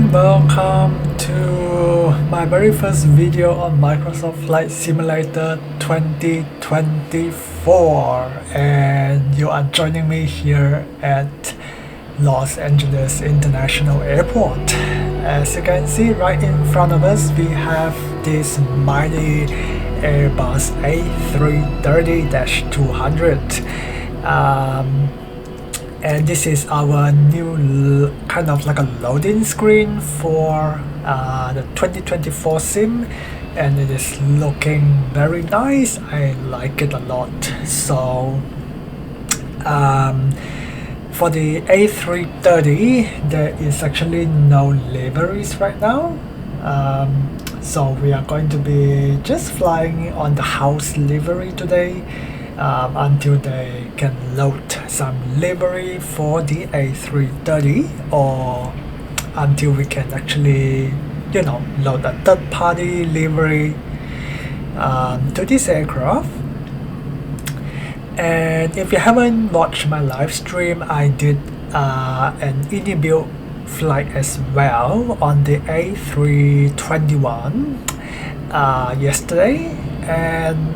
and welcome to my very first video on Microsoft Flight Simulator 2024, and you are joining me here at Los Angeles International Airport. As you can see right in front of us, we have this mighty Airbus A330-200. And this is our new kind of like a loading screen for the 2024 sim, and it is looking very nice. I like it a lot. So for the A330, there is actually no liveries right now, so we are going to be just flying on the house livery today. Until they can load some livery for the A330, or until we can actually, load a third-party livery to this aircraft. And if you haven't watched my live stream, I did an iniBuild flight as well on the A321 yesterday, and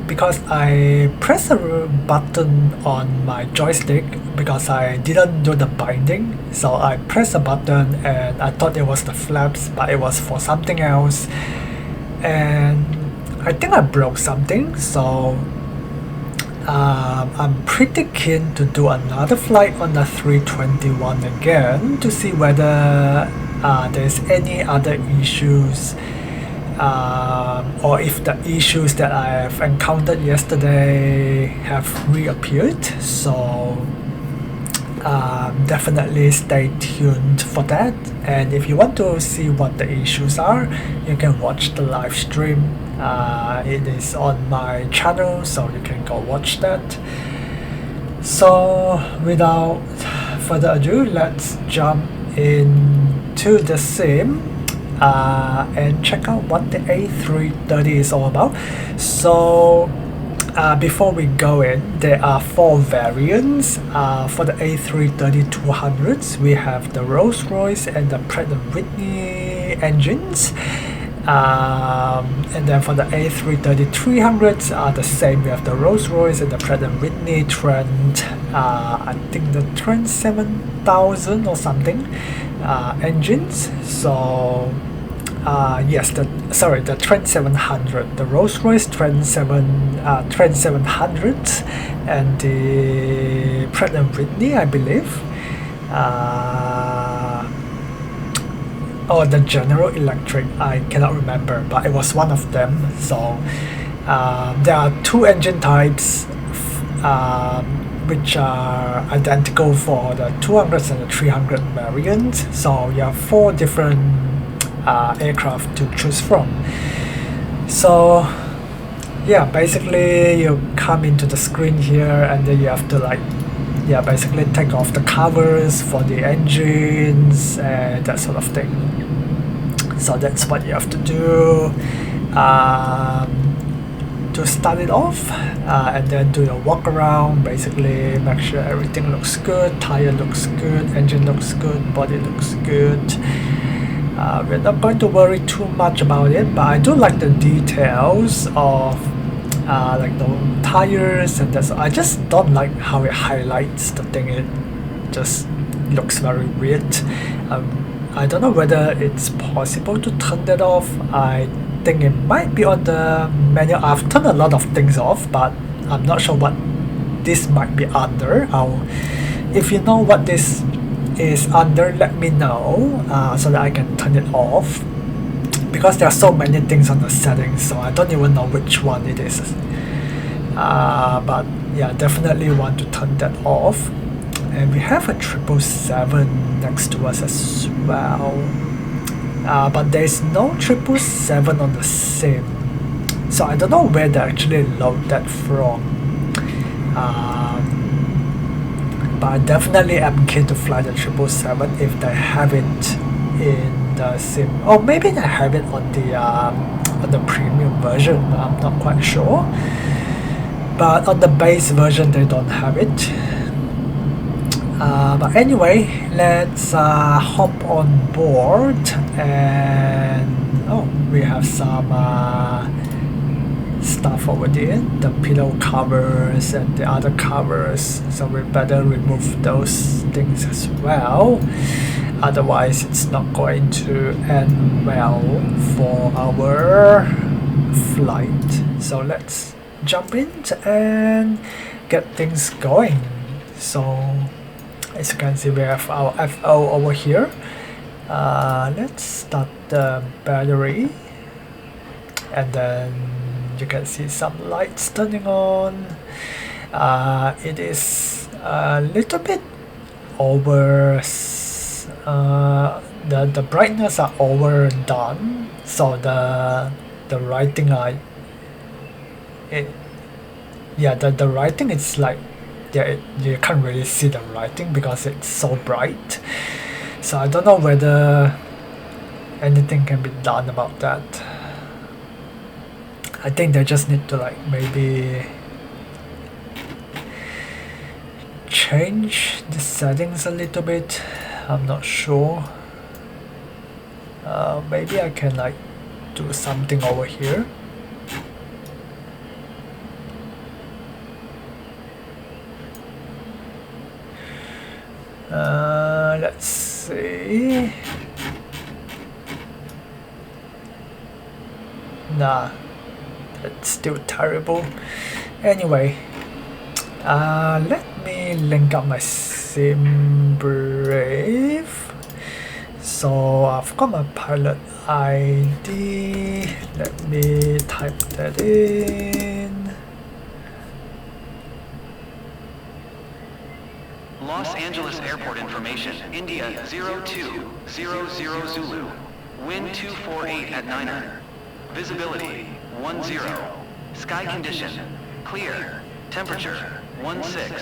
because I pressed a button on my joystick because I didn't do the binding, so I pressed a button and I thought it was the flaps, but it was for something else, and I think I broke something. So I'm pretty keen to do another flight on the 321 again to see whether there's any other issues, or if the issues that I have encountered yesterday have reappeared. So definitely stay tuned for that, and if you want to see what the issues are, you can watch the live stream. It is on my channel, so you can go watch that. So without further ado, let's jump into the sim and check out what the A330 is all about. So before we go in, there are 4 variants for the A330-200s. We have the Rolls-Royce and the Pratt & Whitney engines, and then for the A330-300s are the same. We have the Rolls-Royce and the Pratt & Whitney Trent, I think the Trent 7000 or something engines. So yes, the Trent 700, the Rolls-Royce Trent 700, and the Pratt & Whitney, I believe. Or the General Electric, I cannot remember, but it was one of them. So there are 2 engine types which are identical for the 200s and the 300 variants. So you have 4 different aircraft to choose from. So yeah, basically you come into the screen here, and then you have to basically take off the covers for the engines and that sort of thing. So that's what you have to do to start it off, and then do your walk around. Basically make sure everything looks good, tire looks good, engine looks good, body looks good. We're not going to worry too much about it, but I do like the details of like the tires, and that's. I just don't like how it highlights the thing. It just looks very weird. I don't know whether it's possible to turn that off. I think it might be on the menu. I've turned a lot of things off, but I'm not sure what this might be under. If you know what this is under, let me know so that I can turn it off, because there are so many things on the settings, so I don't even know which one it is. But yeah, definitely want to turn that off. And we have a 777 next to us as well, but there's no 777 on the sim, so I don't know where they actually load that from. But I definitely am keen to fly the 777 if they have it in the sim, or maybe they have it on the premium version. I'm not quite sure, but on the base version they don't have it. But anyway, let's hop on board, and oh, we have some stuff over there, the pillow covers and the other covers, so we better remove those things as well, otherwise it's not going to end well for our flight. So let's jump in and get things going. So as you can see, we have our FO over here. Let's start the battery, and then you can see some lights turning on. It is a little bit over, the brightness are overdone, so the writing the writing is like, you can't really see the writing because it's so bright. So I don't know whether anything can be done about that. I think they just need to like maybe change the settings a little bit. I'm not sure. Maybe I can like do something over here. Let's see. Nah, it's still terrible. Anyway, let me link up my SimBrave. So I've got my pilot ID. Let me type that in. Los Angeles Airport information, India 0200 Zulu, wind 248 at 9er, visibility 10, sky condition, clear, temperature 16,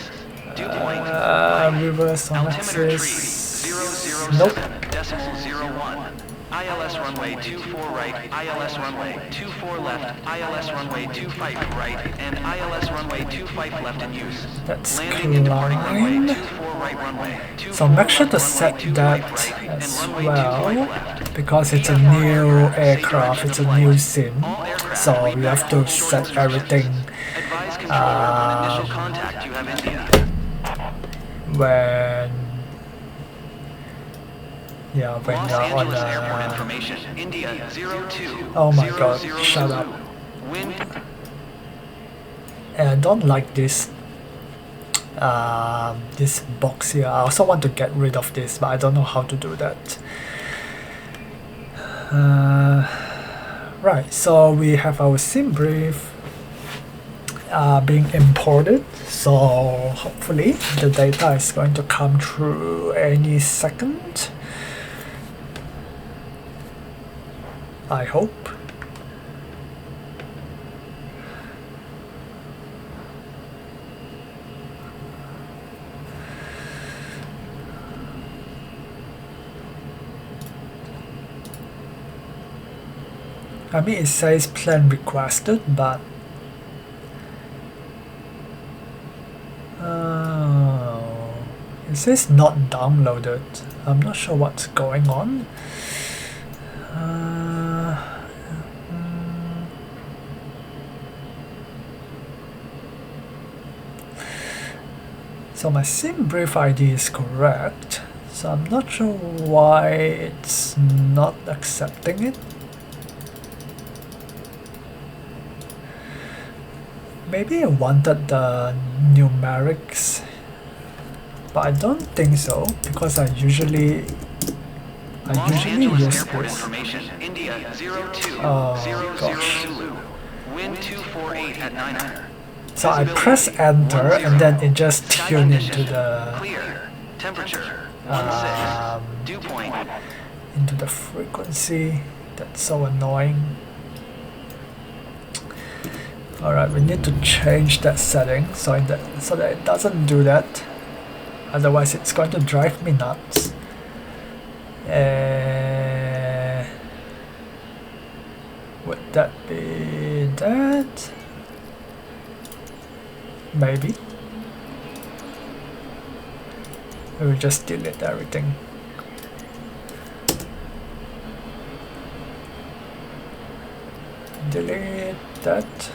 dew point 5, reverse on altimeter axis. tree 007, Nope. decimal 01, ILS runway 24 right, ILS runway 24 left, ILS runway 25 right, and ILS runway 25 left in use. That's Landing and departing runway climb. 24 right runway. So make sure to set that as well, because it's a new aircraft, it's a new sim, so you have to set everything when you're on oh my god, shut up. And I don't like this this box here. I also want to get rid of this, but I don't know how to do that. Right, so we have our SimBrave being imported, so hopefully the data is going to come through any second. I hope. I mean, it says plan requested, but it says not downloaded. I'm not sure what's going on. So my SimBrave ID is correct, so I'm not sure why it's not accepting it. Maybe I wanted the numerics, but I don't think so, because I usually use this. Oh gosh. So I press enter and then it just tuned into the frequency. That's so annoying. Alright, we need to change that setting so that it doesn't do that. Otherwise it's going to drive me nuts. Would that be that? Maybe. We'll just delete everything. Delete that.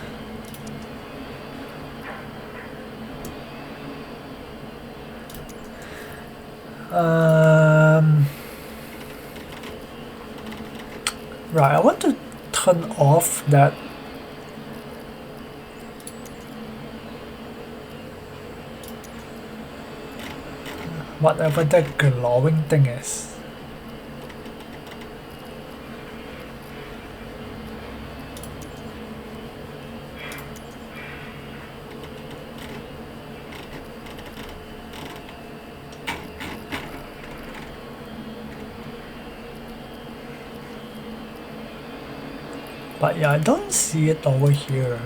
Right, I want to turn off that whatever that glowing thing is. But yeah, I don't see it over here.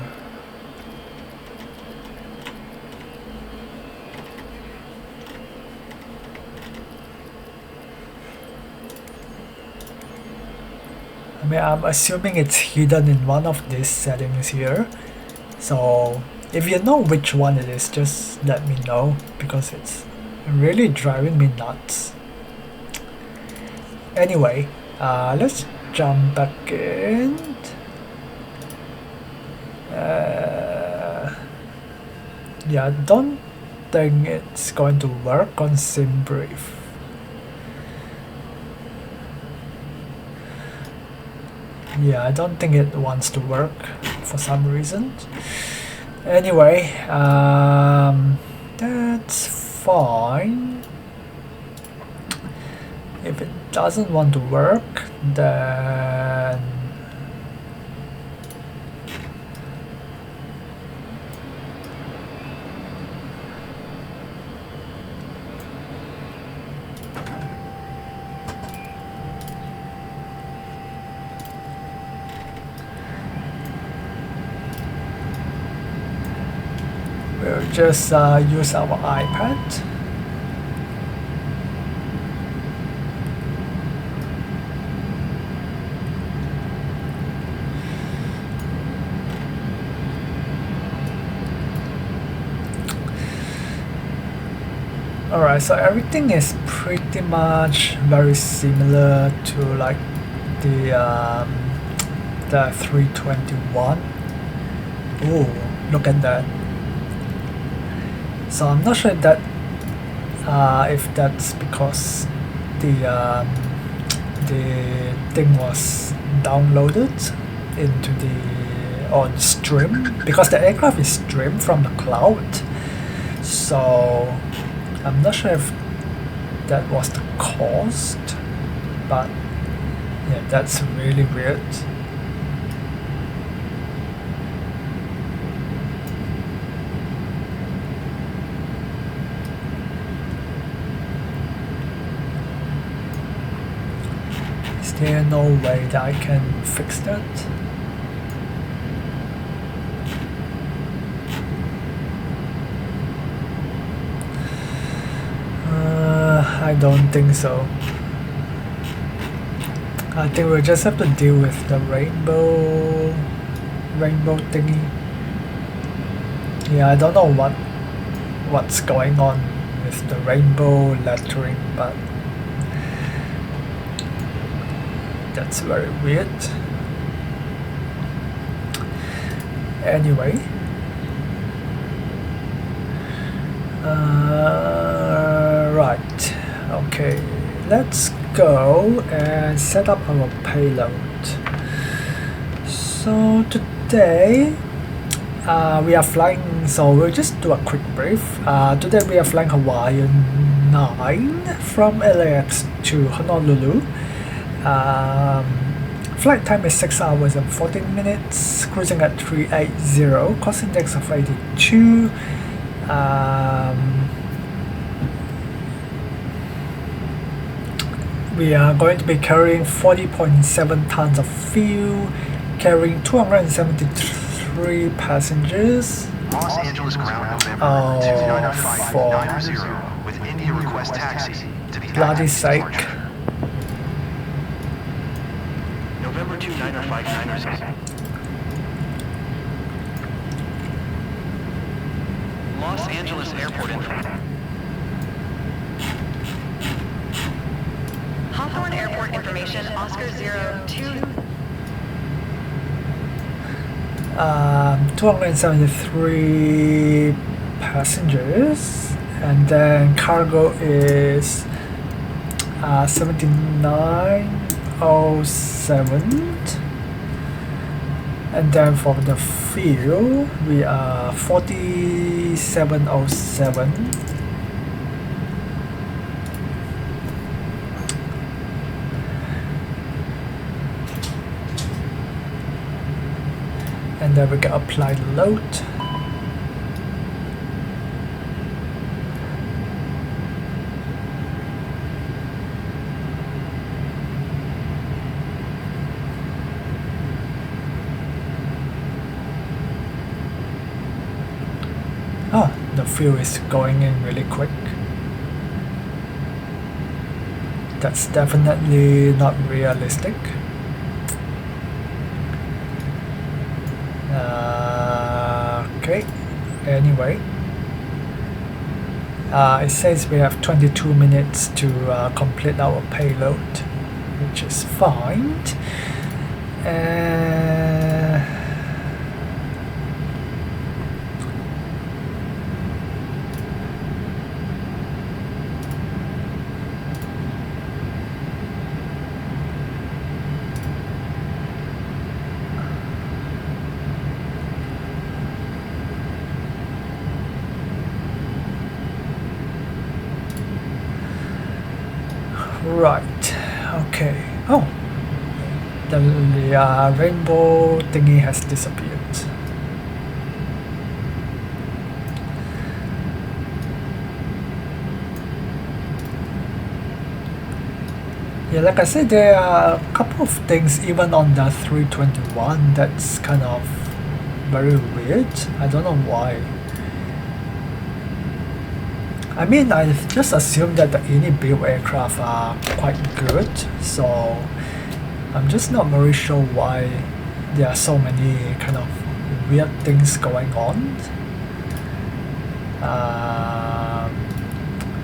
I mean, I'm assuming it's hidden in one of these settings here. So if you know which one it is, just let me know, because it's really driving me nuts. Anyway, let's jump back in. Yeah, I don't think it's going to work on sim brief. Yeah, I don't think it wants to work for some reason. Anyway, that's fine. If it doesn't want to work, then we'll just use our iPad. Alright, so everything is pretty much very similar to like the 321. Oh, look at that. So I'm not sure that if that's because the thing was downloaded into the stream, because the aircraft is streamed from the cloud. So I'm not sure if that was the cause, but yeah, that's really weird. Is there no way that I can fix that? I don't think so. I think we'll just have to deal with the rainbow thingy. Yeah, I don't know what's going on with the rainbow lettering, but that's very weird. Anyway, right, okay, let's go and set up our payload. So today we are flying, so we'll just do a quick brief. Today we are flying Hawaiian 9 from LAX to Honolulu. Flight time is 6 hours and 14 minutes, cruising at 380, cost index of 82. We are going to be carrying 40.7 tons of fuel, carrying 273 passengers. Los Angeles ground November 29590 with India request taxi to the bloody sake. November 29590. Los Angeles Airport info. information, Oscar 02. 273 passengers, and then cargo is 7907, and then for the fuel we are 4707. And then we can apply the load. Oh, the fuel is going in really quick. That's definitely not realistic. Okay, anyway, it says we have 22 minutes to complete our payload, which is fine. Right, okay. Oh, the rainbow thingy has disappeared. Yeah, like I said, there are a couple of things even on the 321 that's kind of very weird. I don't know why. I mean, I just assume that the iniBuild aircraft are quite good, so I'm just not very sure why there are so many kind of weird things going on.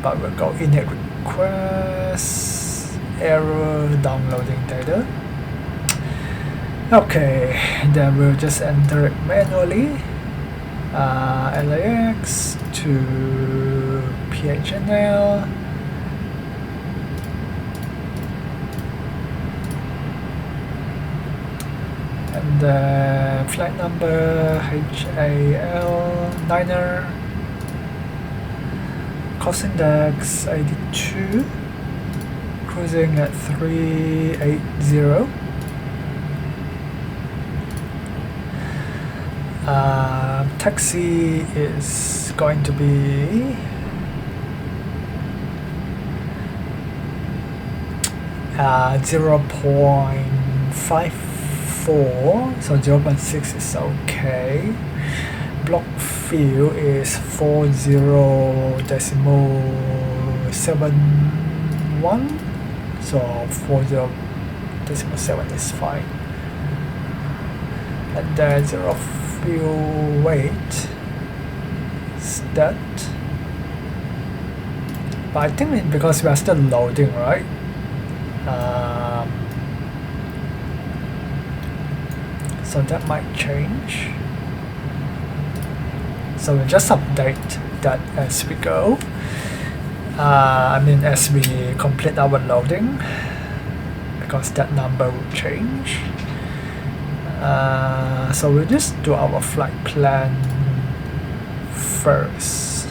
But we'll go init request, error downloading data. Okay, then we'll just enter it manually. LAX to PHNL, and then flight number HAL 9er, cost index 82, cruising at 380. Taxi is going to be 0.54, so 0.6 is okay. Block fuel is 40.71, so 40.7 is fine. And then zero fuel weight is that, but I think because we are still loading, right? So that might change. So we'll just update that as we go. I mean, as we complete our loading, because that number will change. So we'll just do our flight plan first.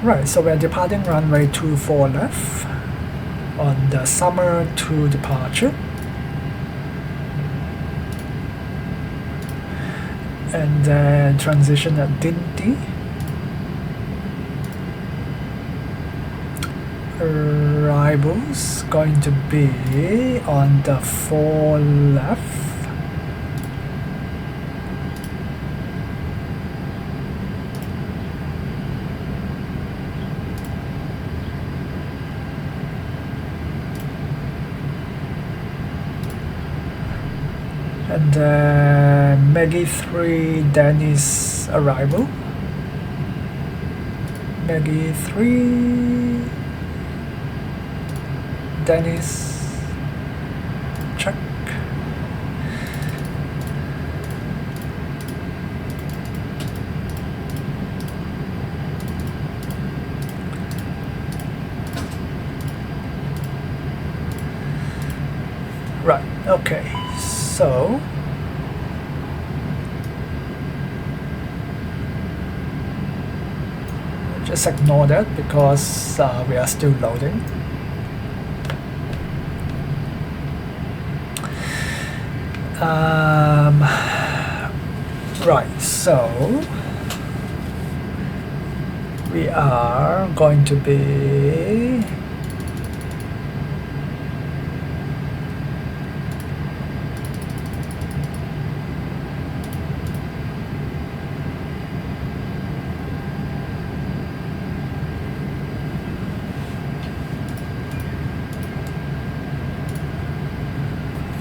Right, so we're departing runway 24 left on the summer 2 departure. And then transition at Dinty. Arrivals going to be on the 4 left. And then Maggie 3 Dennis arrival. Maggie 3, Dennis, check. Right, okay, so just ignore that because we are still loading. Right, so we are going to be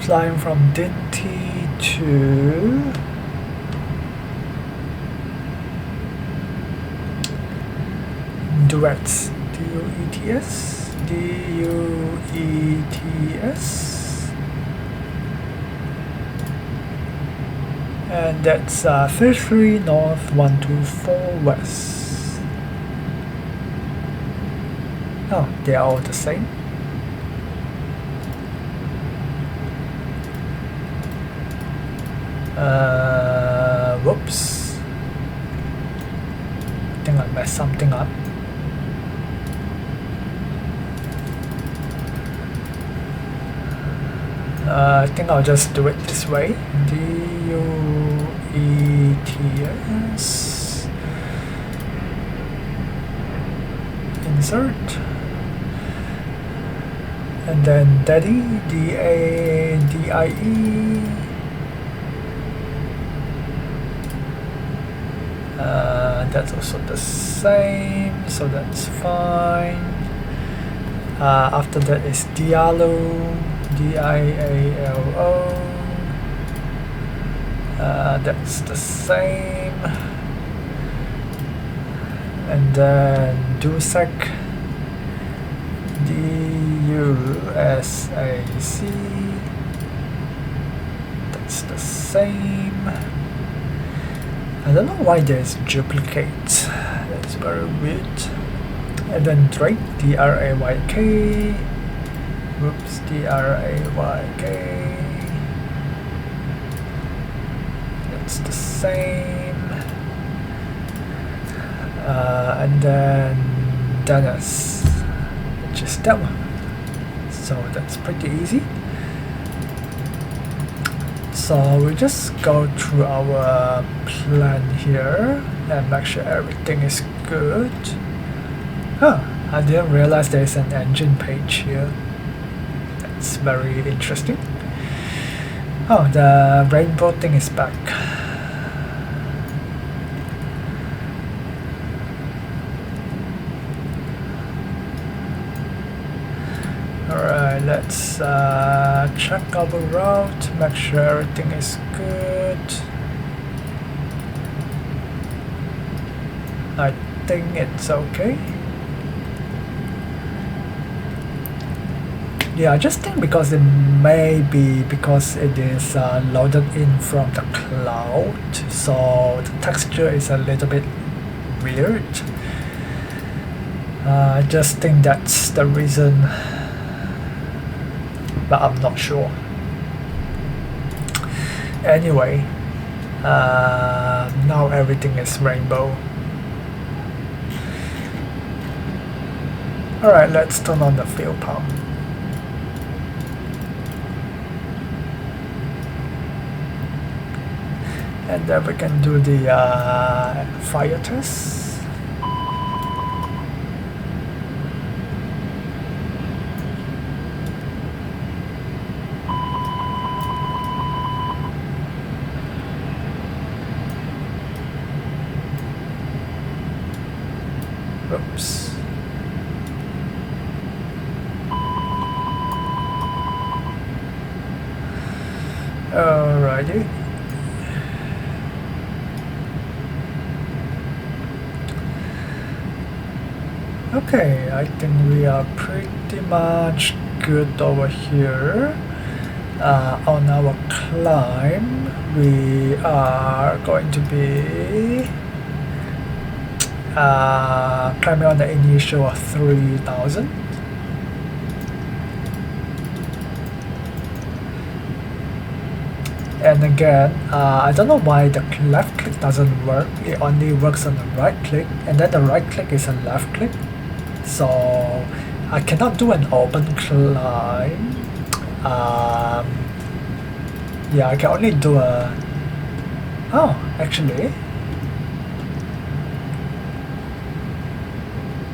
flying from Dinty to Duets, D-U-E-T-S, D-U-E-T-S, and that's 33 North 124 West. Oh, they are all the same. Whoops. I think I messed something up. I think I'll just do it this way. D-U-E-T-S. Insert. And then Daddy, D-A-D-I-E. That's also the same, so that's fine. After that is Diallo, D-I-A-L-O. That's the same. And then Dusac, D-U-S-A-C. That's the same. I don't know why there's duplicate. That's very weird. And then Drake, D-R-A-Y-K. Whoops, D-R-A-Y-K. That's the same. And then Dennis, which is that one. So that's pretty easy. So we just go through our plan here and make sure everything is good. Oh, I didn't realize there's an engine page here. That's very interesting. Oh, the rainbow thing is back. Alright, let's check our route, make sure everything is good. I think it's okay. Yeah, I just think because it may be because it is loaded in from the cloud, so the texture is a little bit weird. I just think that's the reason, but I'm not sure. Anyway, now everything is rainbow. Alright, let's turn on the fuel pump. And then we can do the fire test. Oops. Alrighty. Okay, I think we are pretty much good over here. On our climb, we are going to be climbing on the initial of 3000. And again, I don't know why the left click doesn't work. It only works on the right click, and then the right click is a left click. So I cannot do an open climb. Yeah, I can only do a... Oh, actually.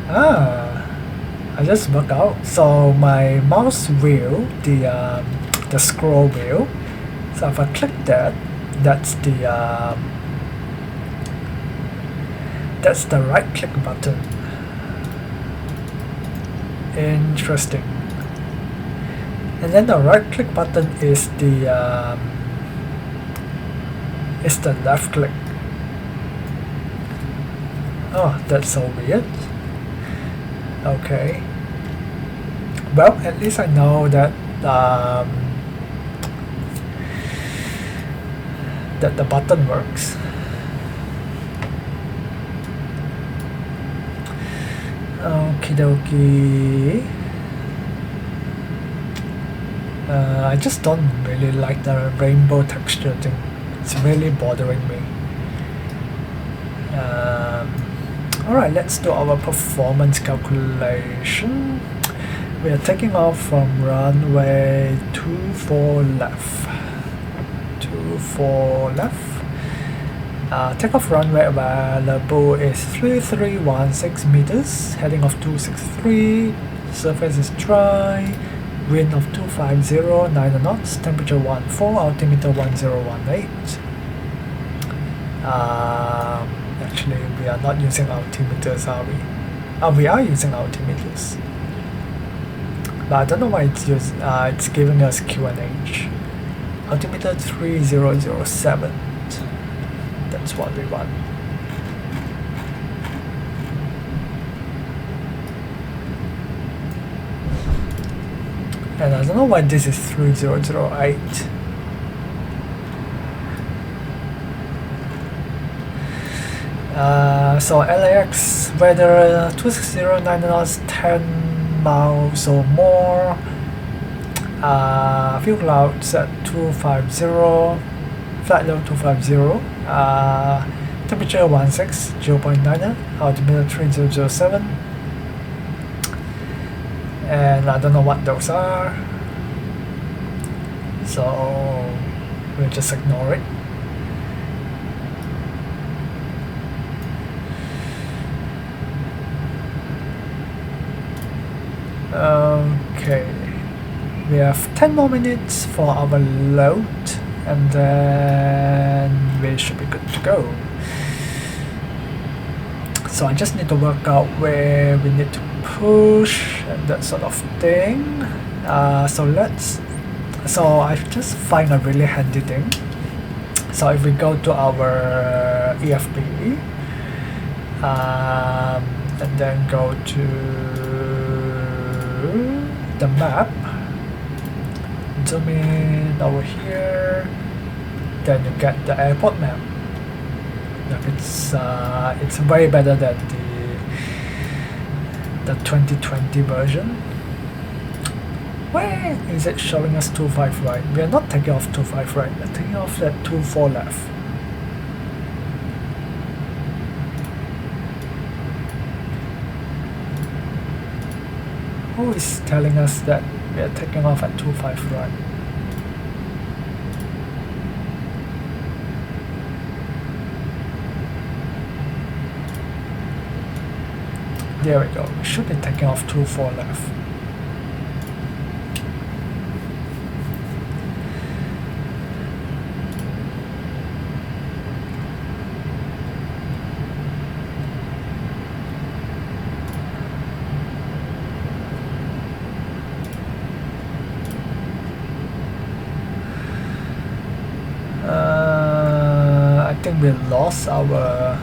I just worked out. So my mouse wheel, the scroll wheel, so if I click that, that's the right click button. Interesting. And then the right click button is the left click. Oh, that's so weird. Okay. Well, at least I know that that the button works. Okie dokie. I just don't really like the rainbow texture thing. It's really bothering me. Alright, let's do our performance calculation. We are taking off from runway 24 left. 24 left. Takeoff runway available is 3316 meters, heading of 263, surface is dry, wind of 250, 9 knots, temperature 14, altimeter 1018. Actually, we are not using altimeters, are we? We are using altimeters. But I don't know why it's giving us QNH. Altimeter 3007. That's what we want. And I don't know why this is 3008. So LAX weather 260, 9 knots, 10 miles or more. Fuel clouds at 250, flight level 250. Temperature 16, 0.9, altimeter 3007. And I don't know what those are, so we'll just ignore it. Okay, we have 10 more minutes for our load, and then we should be good to go. So I just need to work out where we need to push and that sort of thing. So I just find a really handy thing. So if we go to our EFB, and then go to the map, zoom in over here, then you get the airport map. It's way better than the 2020 version. Where is it showing us 25 right? We are not taking off 25 right, we are taking off at 24 left. Who is telling us that we are taking off at 25 right? There we go, we should be taking off 24 left. I think we lost our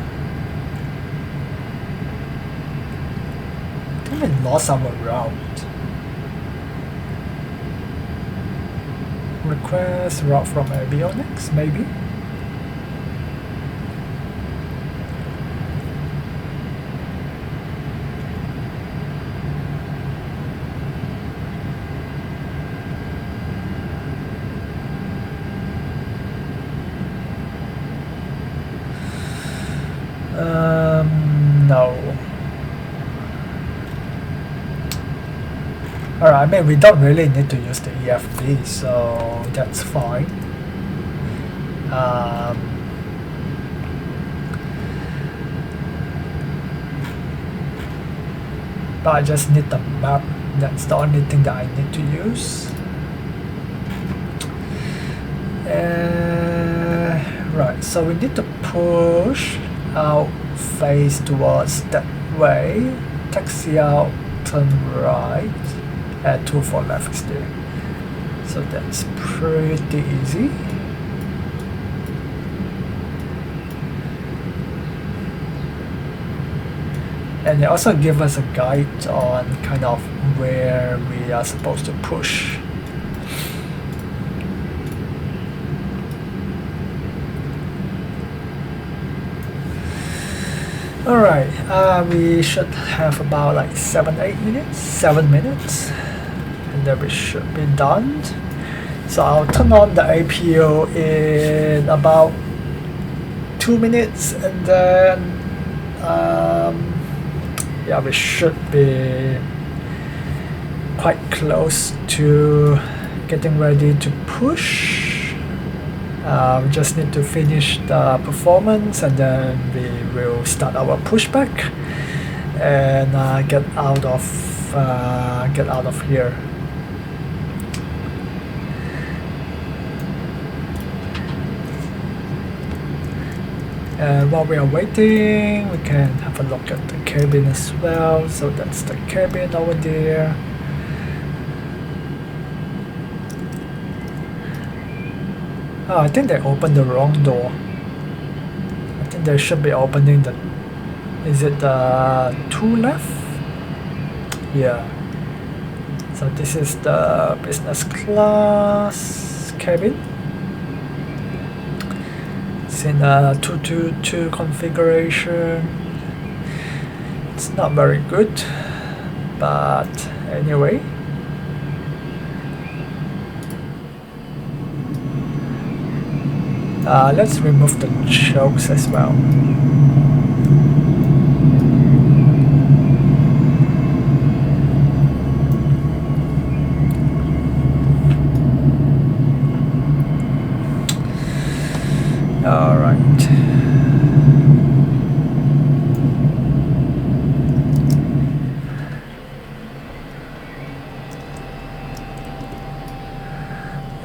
we lost our route. Request route from avionics, maybe. No. Alright, I mean, we don't really need to use the EFD, so that's fine. But I just need the map. That's the only thing that I need to use. Right, so we need to push out, face towards that way, taxi out, turn right, and 24 left is there. So that's pretty easy. And they also give us a guide on kind of where we are supposed to push. Alright, we should have about like 7 minutes, and then we should be done. So I'll turn on the APU in about 2 minutes, and then yeah, we should be quite close to getting ready to push. We just need to finish the performance, and then we will start our pushback and get out of here. And while we are waiting, we can have a look at the cabin as well. So that's the cabin over there. Oh, I think they opened the wrong door. I think they should be opening the... Is it the 2 left? Yeah. So this is the business class cabin. It's in a 222 configuration. It's not very good, but anyway. Let's remove the chokes as well. All right.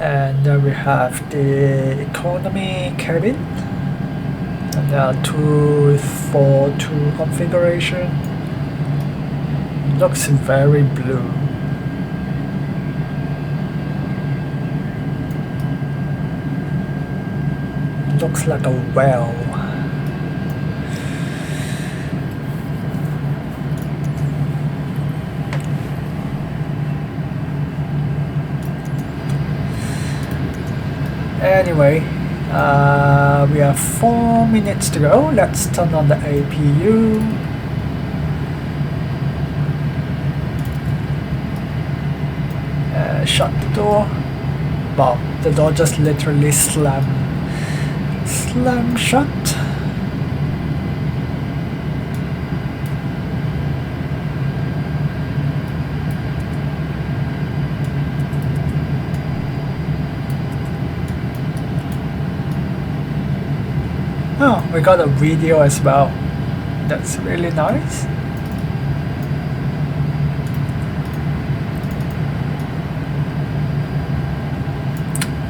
And then we have the economy cabin and the 242 configuration. Looks very blue. Looks like a well. Anyway, we have 4 minutes to go. Let's turn on the APU. Shut the door. Wow, the door just literally slam shut. Oh, we got a video as well. That's really nice.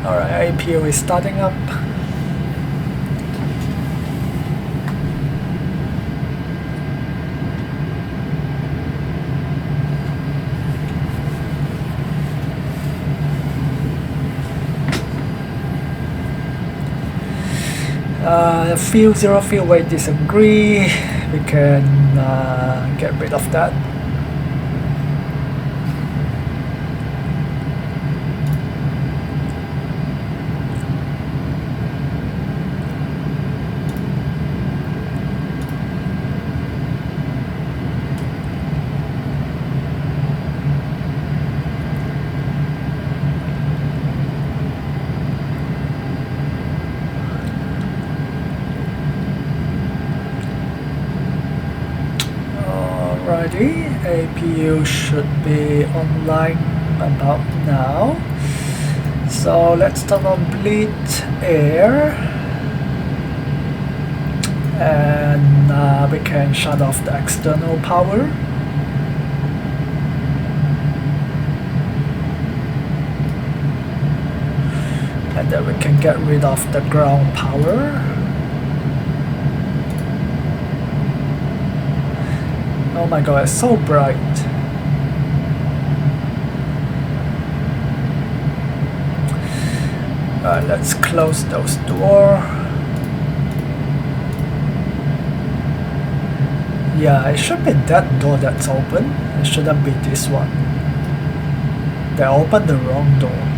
Alright, APU is starting up. Fuel, zero fuel weight disagree. We can get rid of that. Alrighty, APU should be online about now. So let's turn on bleed air, and we can shut off the external power. And then we can get rid of the ground power. Oh my god, it's so bright. Alright, let's close those doors. Yeah, it should be that door that's open. It shouldn't be this one. They opened the wrong door.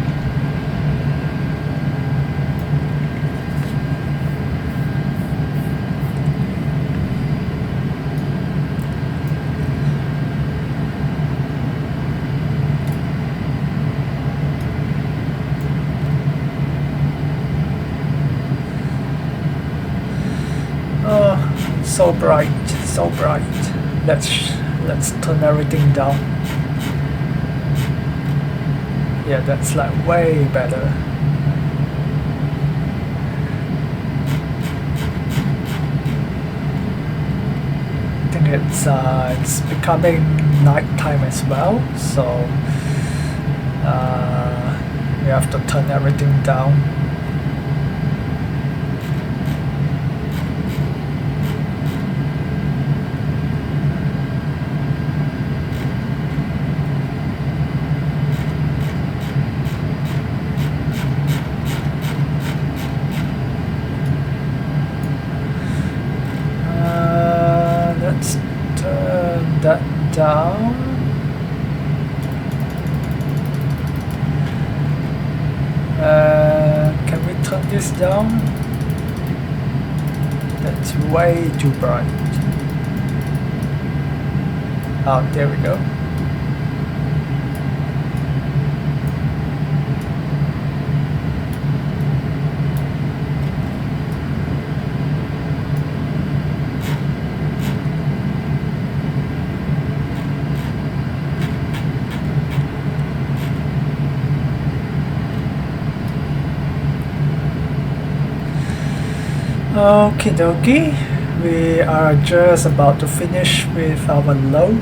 Oh, so bright, so bright. Let's turn everything down. Yeah, that's like way better. I think it's becoming nighttime as well, so we have to turn everything down. Let's turn that down. Can we turn this down? That's way too bright. Oh, there we go. Okie dokie, we are just about to finish with our load.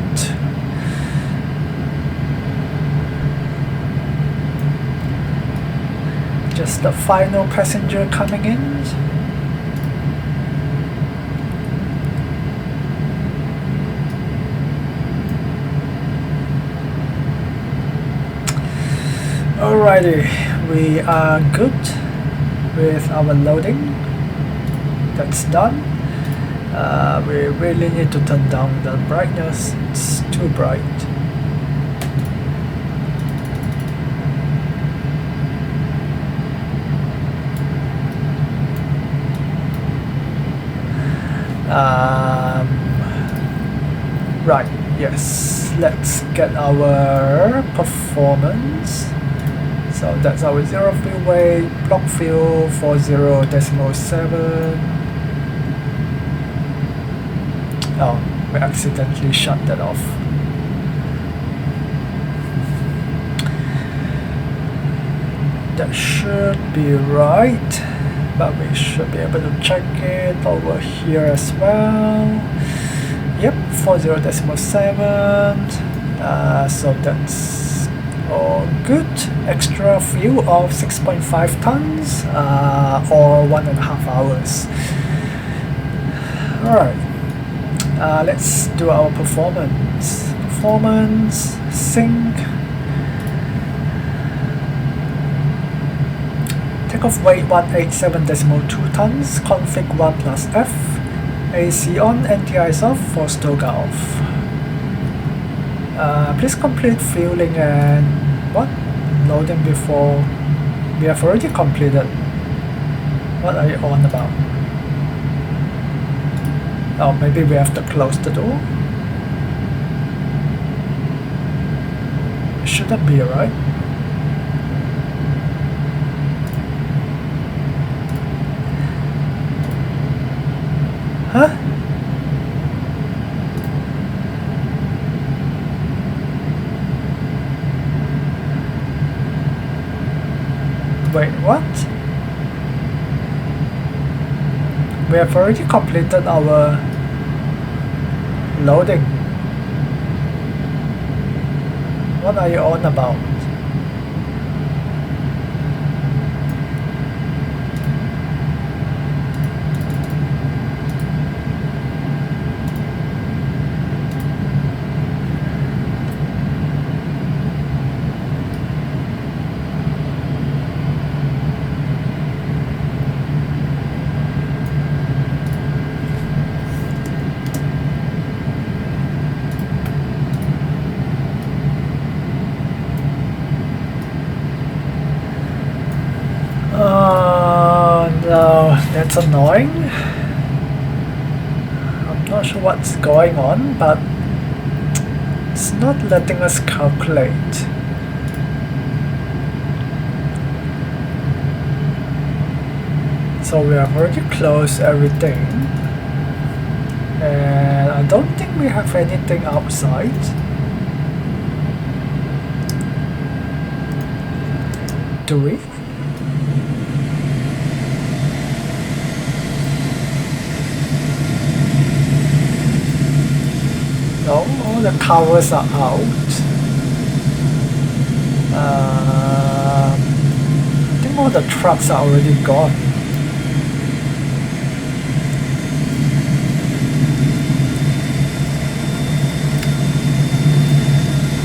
Just the final passenger coming in. Alrighty, we are good with our loading. That's done. We really need to turn down the brightness. It's too bright. Right, yes. Let's get our performance. So that's our zero fuel weight, block fuel 40.7. Oh, we accidentally shut that off. That should be right, but we should be able to check it over here as well. Yep, 40.7. So that's all good. Extra fuel of 6.5 tons or 1.5 hours. Alright. Let's do our performance. Performance, sync. Takeoff weight 187.2 tons, config 1 plus F. AC on, NTIs off, force toga off. Please complete fueling and what? Loading before. We have already completed. What are you on about? Oh, maybe we have to close the door. Shouldn't be, right? Huh? Wait, what? We have already completed our loading. What are you on about? No, that's annoying. I'm not sure what's going on, but it's not letting us calculate. So we have already closed everything, and I don't think we have anything outside. Do we? No, all the covers are out. I think all the trucks are already gone.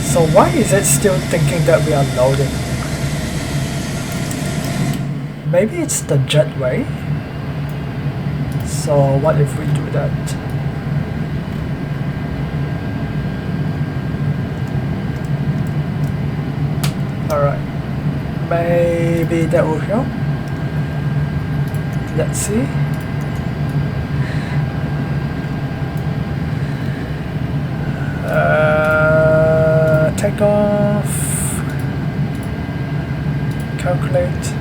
So why is it still thinking that we are loading? Maybe it's the jetway. So what if we do that? Alright, maybe that will help. Let's see. Take off. Calculate.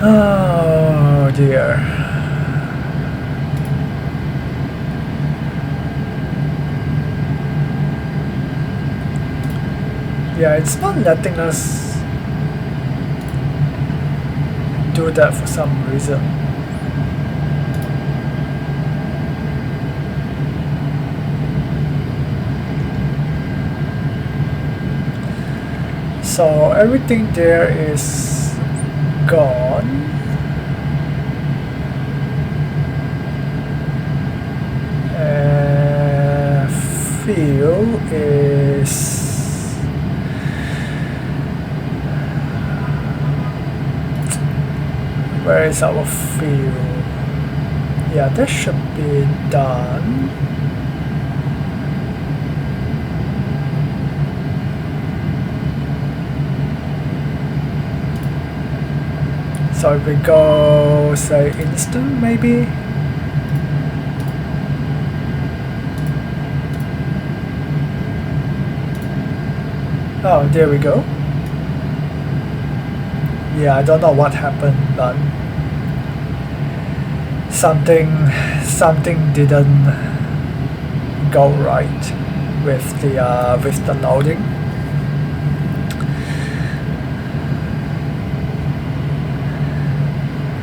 Oh dear. Yeah, it's not letting us do that for some reason. So everything there is gone. Fuel is where is our fuel? Yeah, that should be done. So if we go, say, instant maybe? Oh, there we go. Yeah, I don't know what happened, but something didn't go right with the loading.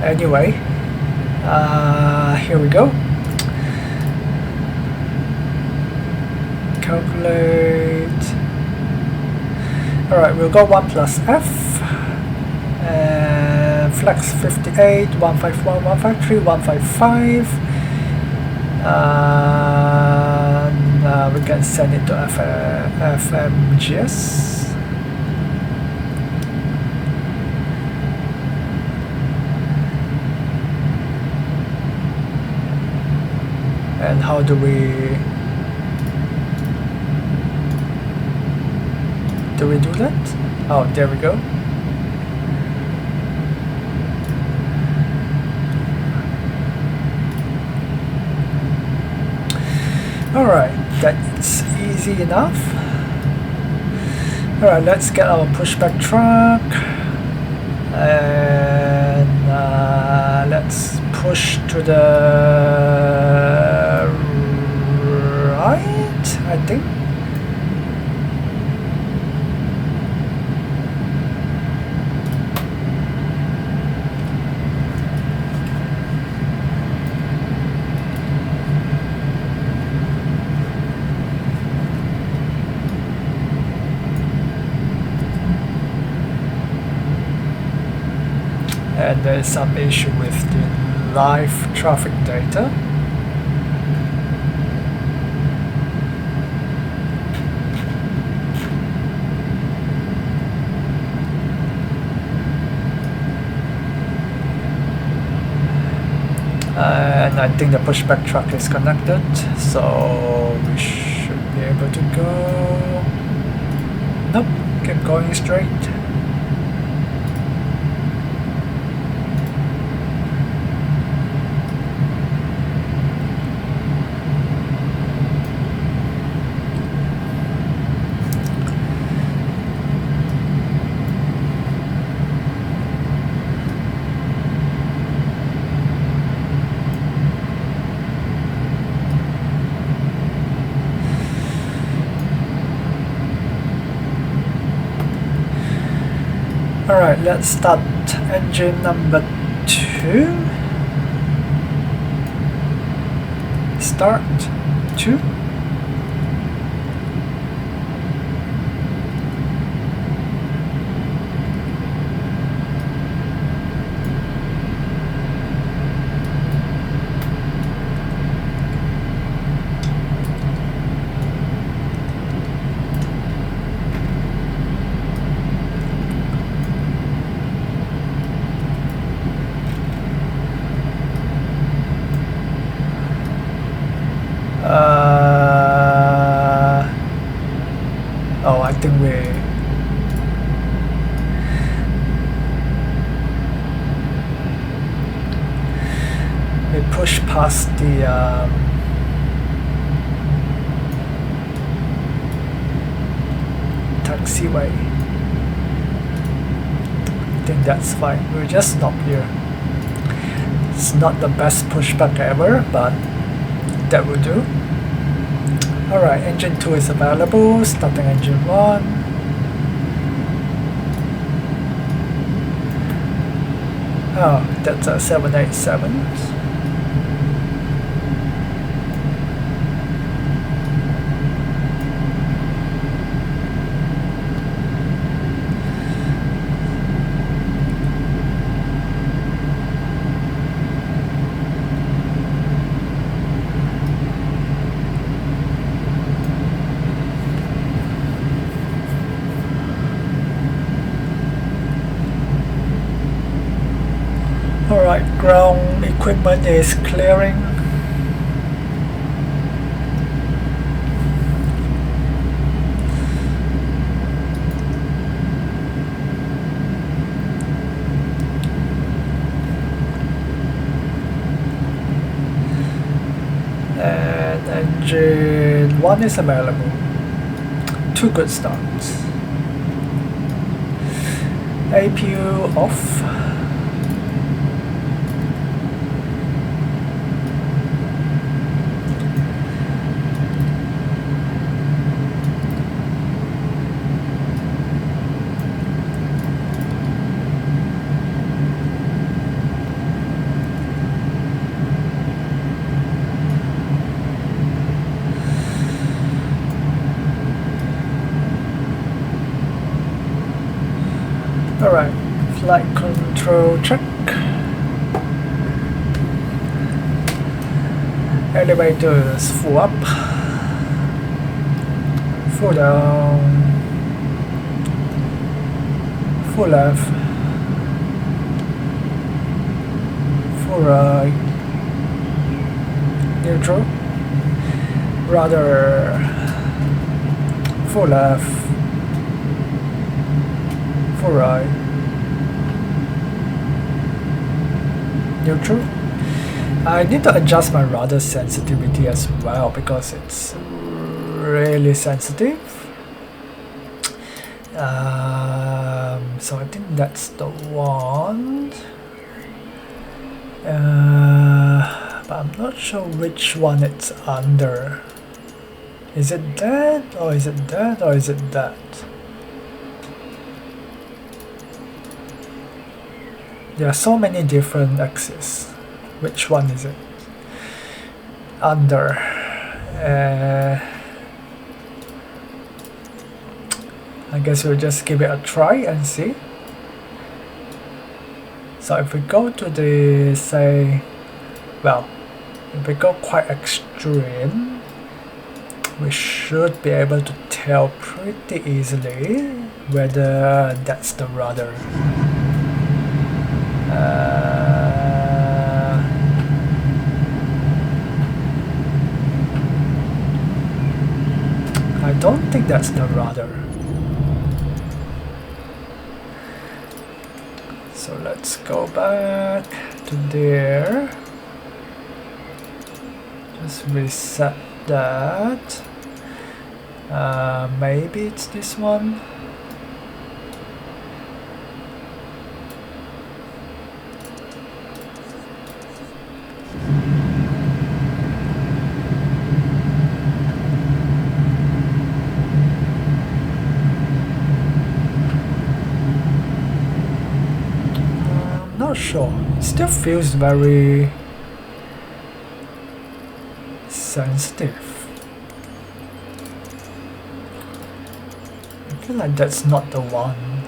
Anyway, here we go. Calculate. Alright, we'll go 1 plus F. And flex 58, 151, 153, 155. And we can send it to FMGS. And how do we do that? Oh, there we go. Alright, that's easy enough. Alright, let's get our pushback truck. And let's push to the right, I think. and there's some issue with the live traffic data. And I think the pushback truck is connected, so we should be able to go. Nope, keep going straight. Alright, let's start engine number 2. Start 2. Oh, I think we pushed past the taxiway. I think that's fine. We'll just stop here. It's not the best pushback ever, but that will do. Alright, engine 2 is available, starting engine 1. Oh, that's a 787. Alright, ground equipment is clearing. And engine 1 is available. 2 good starts. APU off. Alright, flight control check. Elevators full up, full down, full left, full right, neutral, rather full left, full right, neutral. I need to adjust my rudder sensitivity as well because it's really sensitive. So I think that's the one. But I'm not sure which one it's under. Is it that, or is it that, or is it that? There are so many different axes. Which one is it? Under. I guess we'll just give it a try and see. So if we go to the, say, well, if we go quite extreme, we should be able to tell pretty easily whether that's the rudder. I don't think that's the rudder. So let's go back to there. Just reset that. Maybe it's this one. Not sure. It still feels very sensitive. I feel like that's not the one.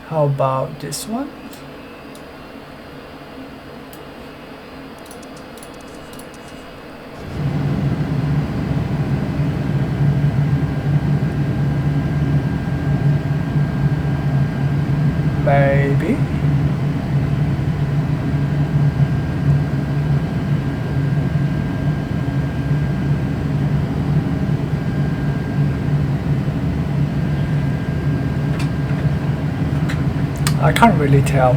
How about this one? Maybe. I can't really tell.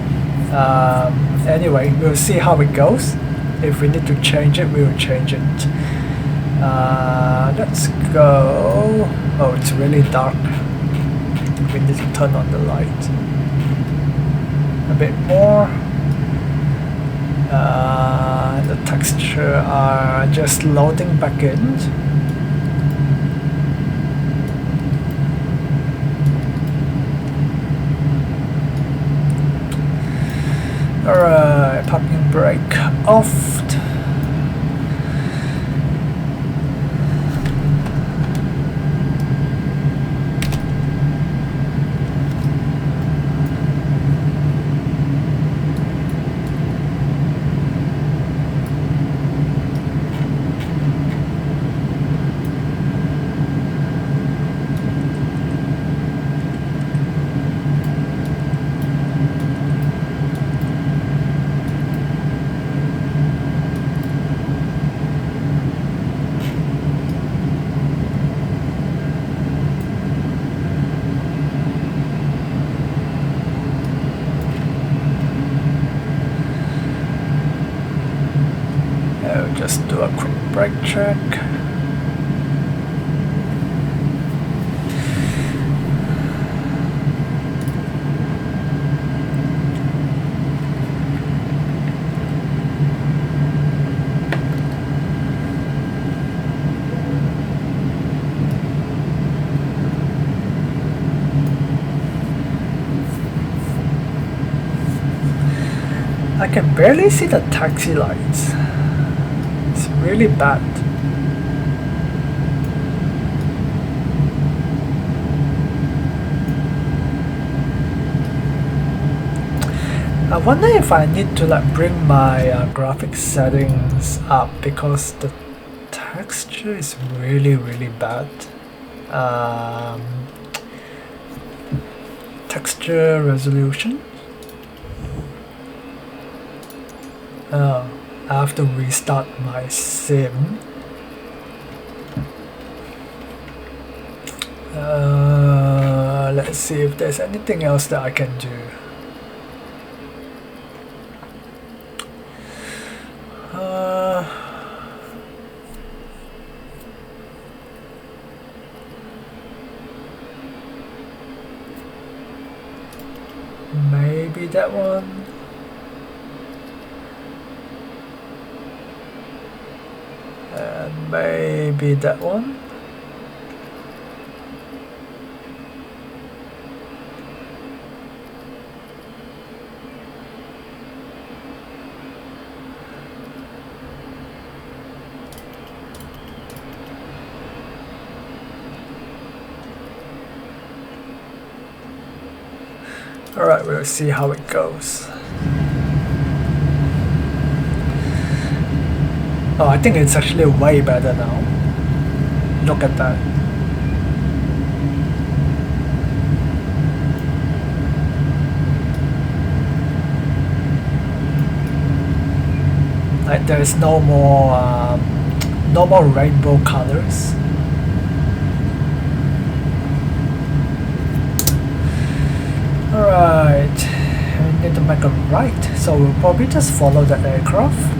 Anyway, we'll see how it goes. If we need to change it, we will change it. Let's go. Oh, it's really dark. We need to turn on the light a bit more. The texture are just loading back in. Alright, parking brake off. Just do a quick brake check. I can barely see the taxi lights. It's really bad. I wonder if I need to like bring my graphics settings up because the texture is really bad. Texture resolution. I have to restart my sim. Let's see if there's anything else that I can do. Maybe that one. And maybe that one. Alright, we'll see how it goes. Oh, I think it's actually way better now. Look at that. Like there's no more rainbow colors. Alright, we need to make a right, so we'll probably just follow the aircraft.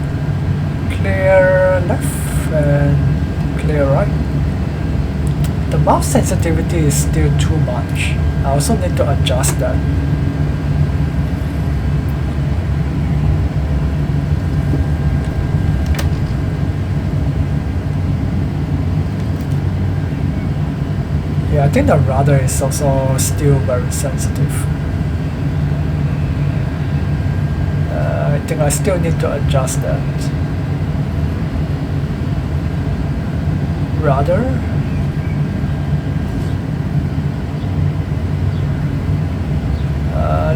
Clear left and clear right. The mouse sensitivity is still too much. I also need to adjust that. Yeah, I think the rudder is also still very sensitive. I think I still need to adjust that. Rudder.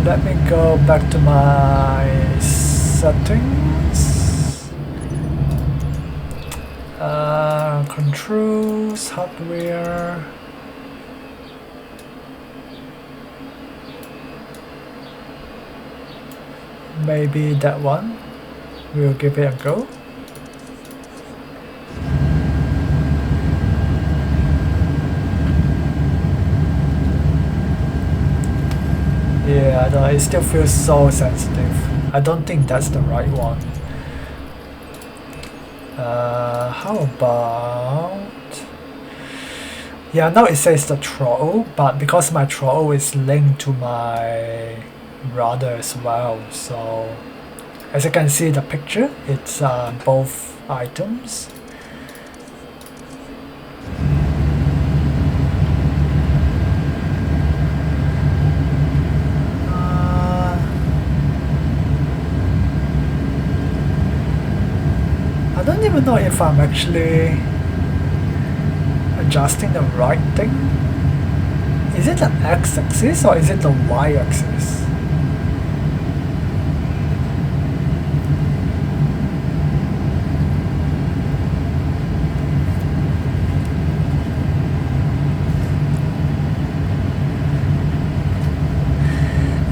Let me go back to my settings. Controls, hardware. Maybe that one. We'll give it a go. Yeah, I don't know, it still feels so sensitive. I don't think that's the right one. How about... Yeah, now it says the throttle, but because my throttle is linked to my rudder as well, so as you can see the picture, it's both items. I don't even know if I'm actually adjusting the right thing. Is it the x-axis or is it the y-axis?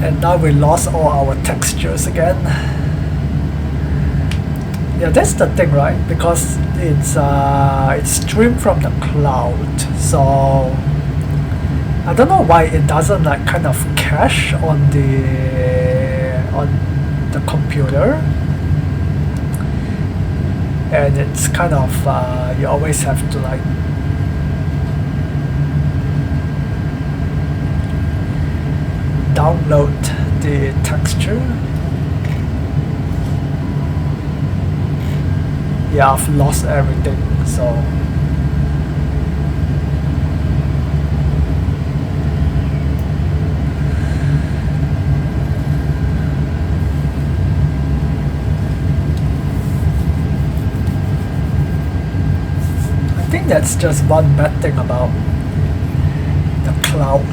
And now we lost all our textures again. Yeah, that's the thing, right? Because it's streamed from the cloud, so I don't know why it doesn't like kind of cache on the computer, and it's kind of you always have to like download the texture. Yeah, I've lost everything, so I think that's just one bad thing about the cloud,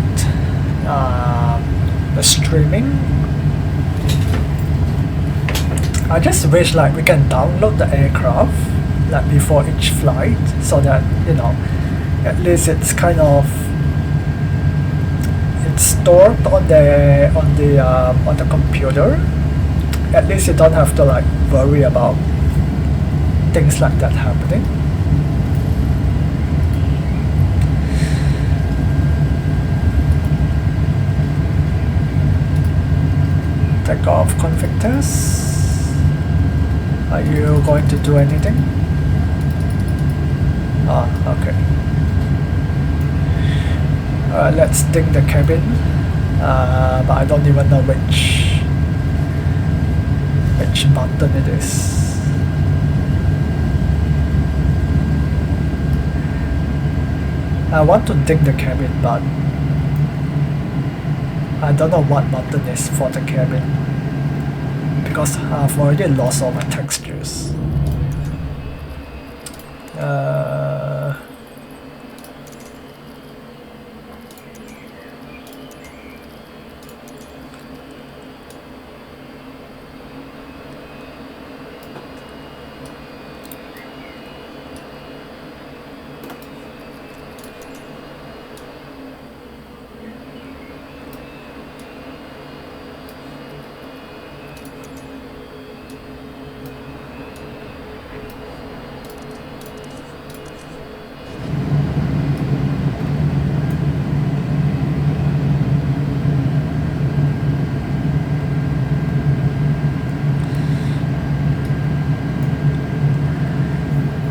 the streaming. I just wish like we can download the aircraft like before each flight, so that, you know, at least it's kind of it's stored on the computer. At least you don't have to like worry about things like that happening. Take off config test. Are you going to do anything? Ah, okay. Alright, let's ding the cabin. But I don't even know which button it is. I want to ding the cabin, but I don't know what button is for the cabin, because I've already lost all my textures.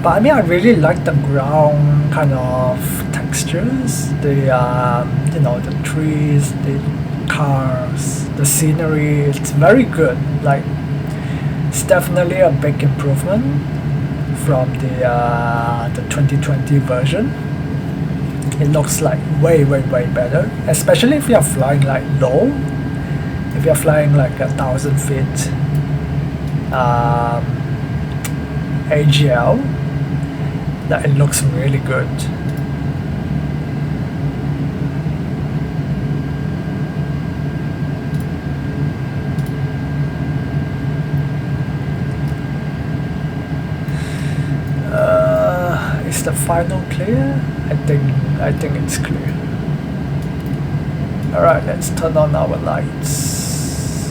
But I mean, I really like the ground kind of textures. The you know, the trees, the cars, the scenery. It's very good. Like, it's definitely a big improvement from the 2020 version. It looks like way better, especially if you're flying like low. If you're flying like 1,000 feet AGL, that it looks really good. Is the final clear? I think it's clear. Alright, let's turn on our lights.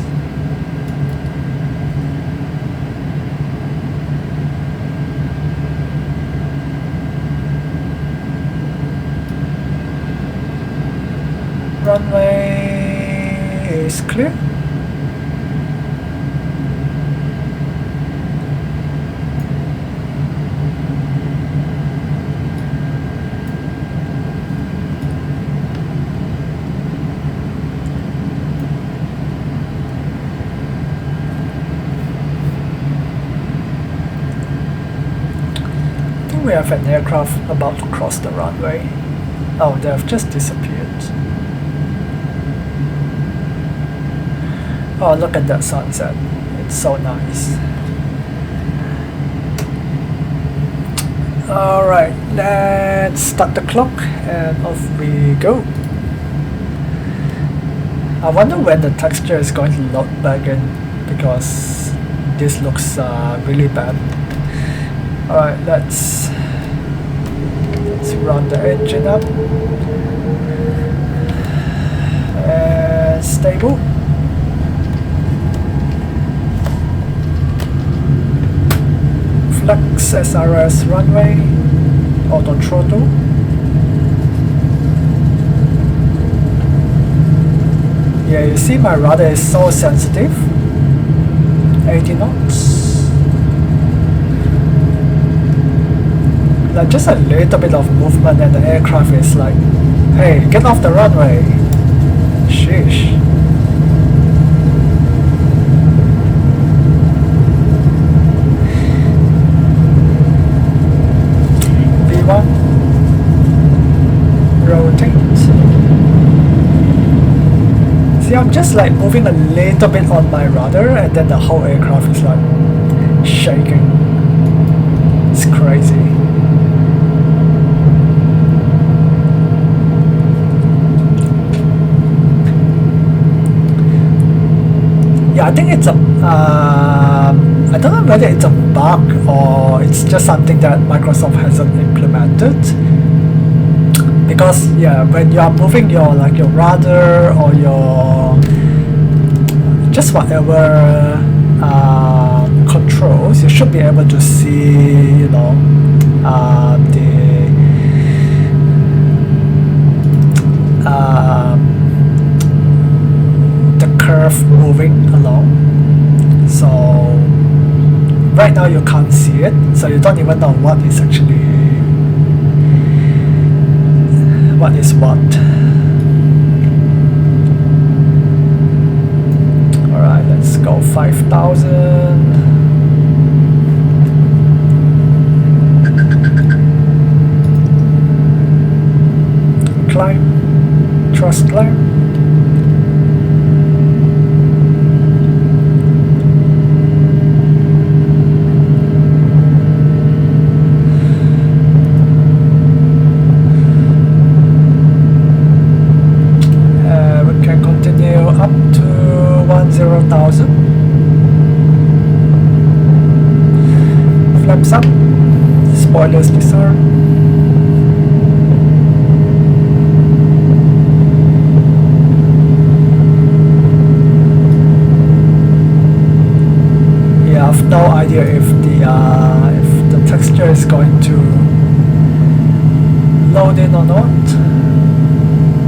Runway is clear. We have an aircraft about to cross the runway. Oh, they have just disappeared. Oh, look at that sunset. It's so nice. Alright, let's start the clock and off we go. I wonder when the texture is going to load back in, because this looks really bad. Alright, let's run the engine up and stable. Flex SRS runway, auto throttle. Yeah, you see my rudder is so sensitive. 80 knots. Like just a little bit of movement and the aircraft is like, hey, get off the runway. Sheesh. V1. Rotate. See, I'm just like moving a little bit on my rudder and then the whole aircraft is like shaking. It's crazy. Yeah, I think it's a, I don't know whether it's a bug or it's just something that Microsoft hasn't implemented. Because yeah, when you are moving your your rudder or your just whatever controls, you should be able to see, you know, the curve moving along. So right now you can't see it, so you don't even know what is actually what is what. Alright, let's go 5,000. Climb, thrust climb. We can continue up to 10,000. Flaps up, spoilers disarm. I have no idea if the texture is going to load in or not,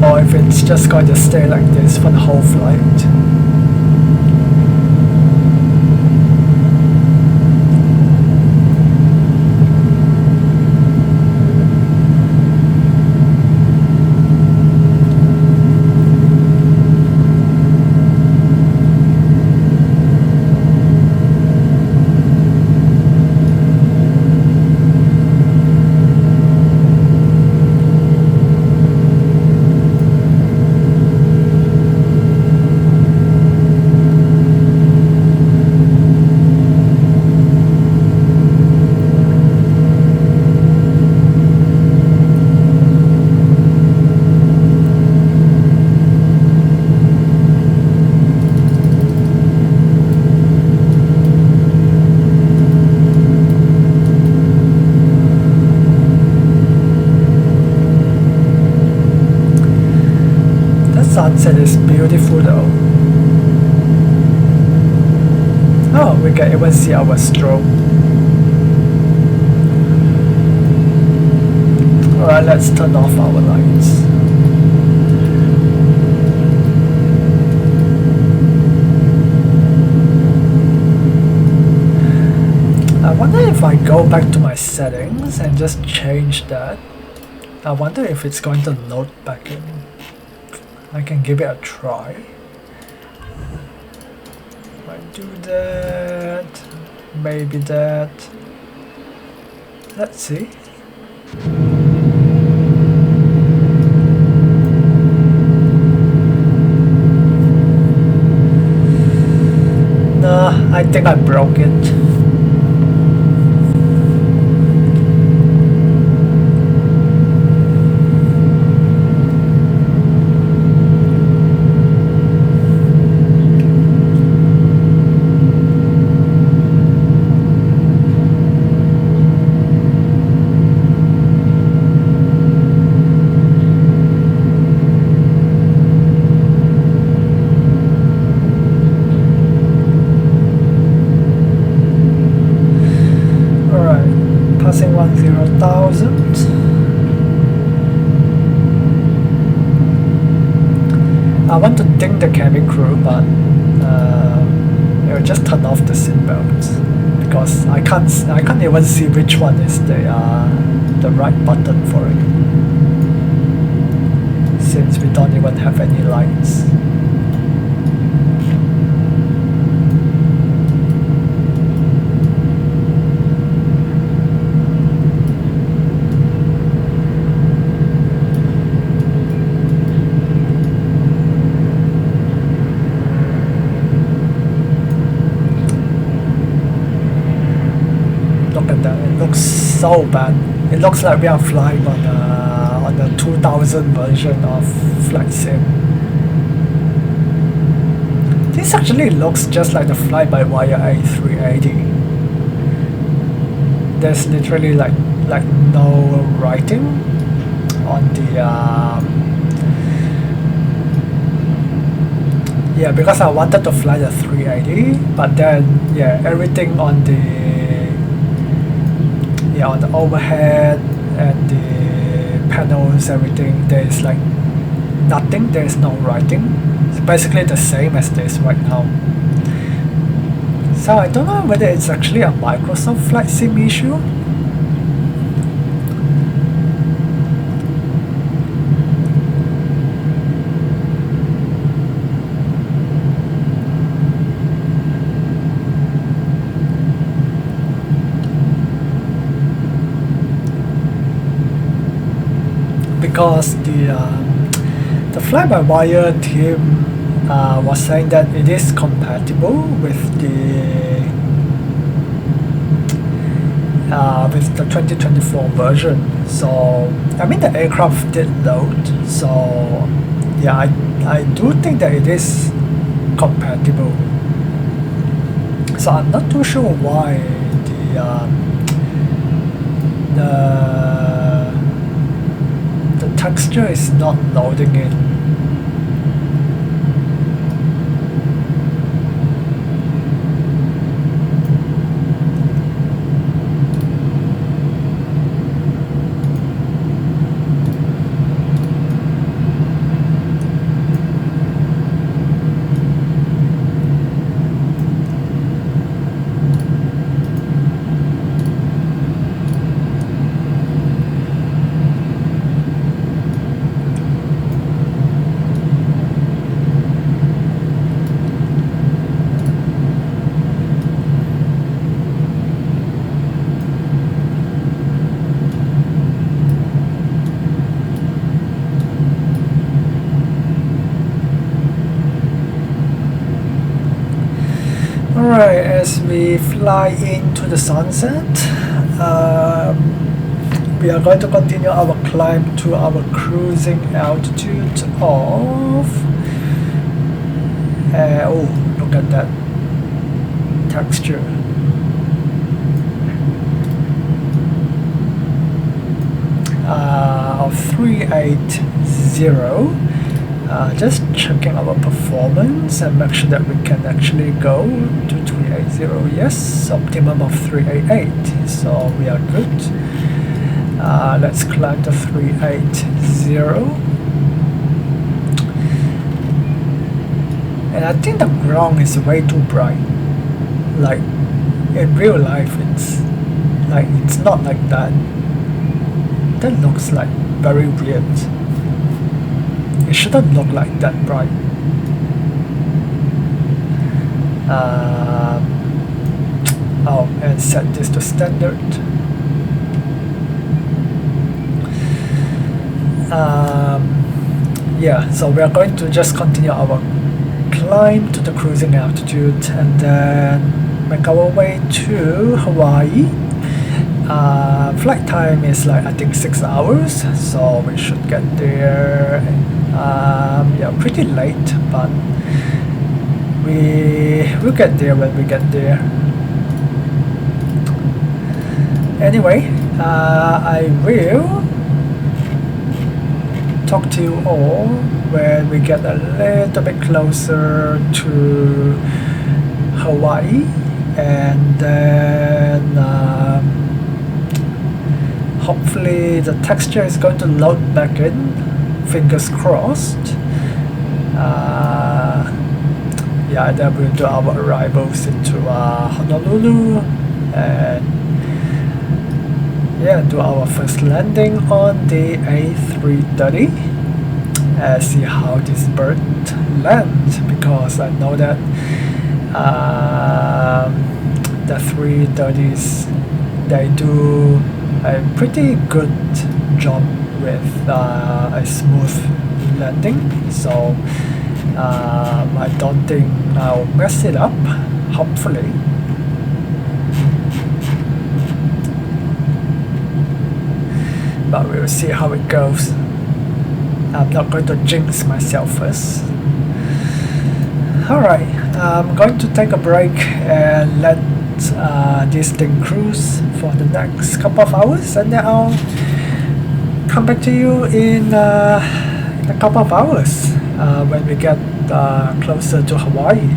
or if it's just going to stay like this for the whole flight. Sunset is beautiful though. Oh, we can even see our stroke. Alright, let's turn off our lights. I wonder if I go back to my settings and just change that. I wonder if it's going to load back in. I can give it a try. Might do that. Maybe that. Let's see. Nah, I think I broke it. Passing 10,000. I want to ding the cabin crew, but I'll just turn off the seatbelts because I can't even see which one is the right button for it, since we don't even have any lights. Look at that, it looks so bad. It looks like we are flying on the 2000 version of Flight Sim. This actually looks just like the fly-by-wire A380. There's literally like no writing on the yeah, because I wanted to fly the 380, but then yeah, everything on the on the overhead and the panels, everything, there's like nothing, there's no writing. It's basically the same as this right now. So I don't know whether it's actually a Microsoft Flight Sim issue. Because the fly-by-wire team was saying that it is compatible with the 2024 version. So I mean, the aircraft did load, so yeah, I do think that it is compatible. So I'm not too sure why the texture is not loading in. Alright, as we fly into the sunset, we are going to continue our climb to our cruising altitude of oh, look at that texture. Of 380. Just checking our performance and make sure that we can actually go to 380. Yes, optimum of 388, so we are good. Let's climb to 380. And I think the ground is way too bright. Like in real life, it's not like that. That looks like very weird. It shouldn't look like that bright. Oh, and set this to standard. Yeah, so we are going to just continue our climb to the cruising altitude and then make our way to Hawaii. Flight time is like I think 6 hours, so we should get there. Yeah, pretty late, but we'll get there when we get there. Anyway, I will talk to you all when we get a little bit closer to Hawaii, and then hopefully the texture is going to load back in, fingers crossed. Yeah, then we'll do our arrivals into Honolulu, and yeah, do our first landing on the A330 and see how this bird lands, because I know that the 330s, they do a pretty good job with a smooth landing, so I don't think I'll mess it up, hopefully. But we'll see how it goes. I'm not going to jinx myself first. Alright, I'm going to take a break and let this thing cruise for the next couple of hours, and then I'll come back to you in a couple of hours when we get closer to Hawaii.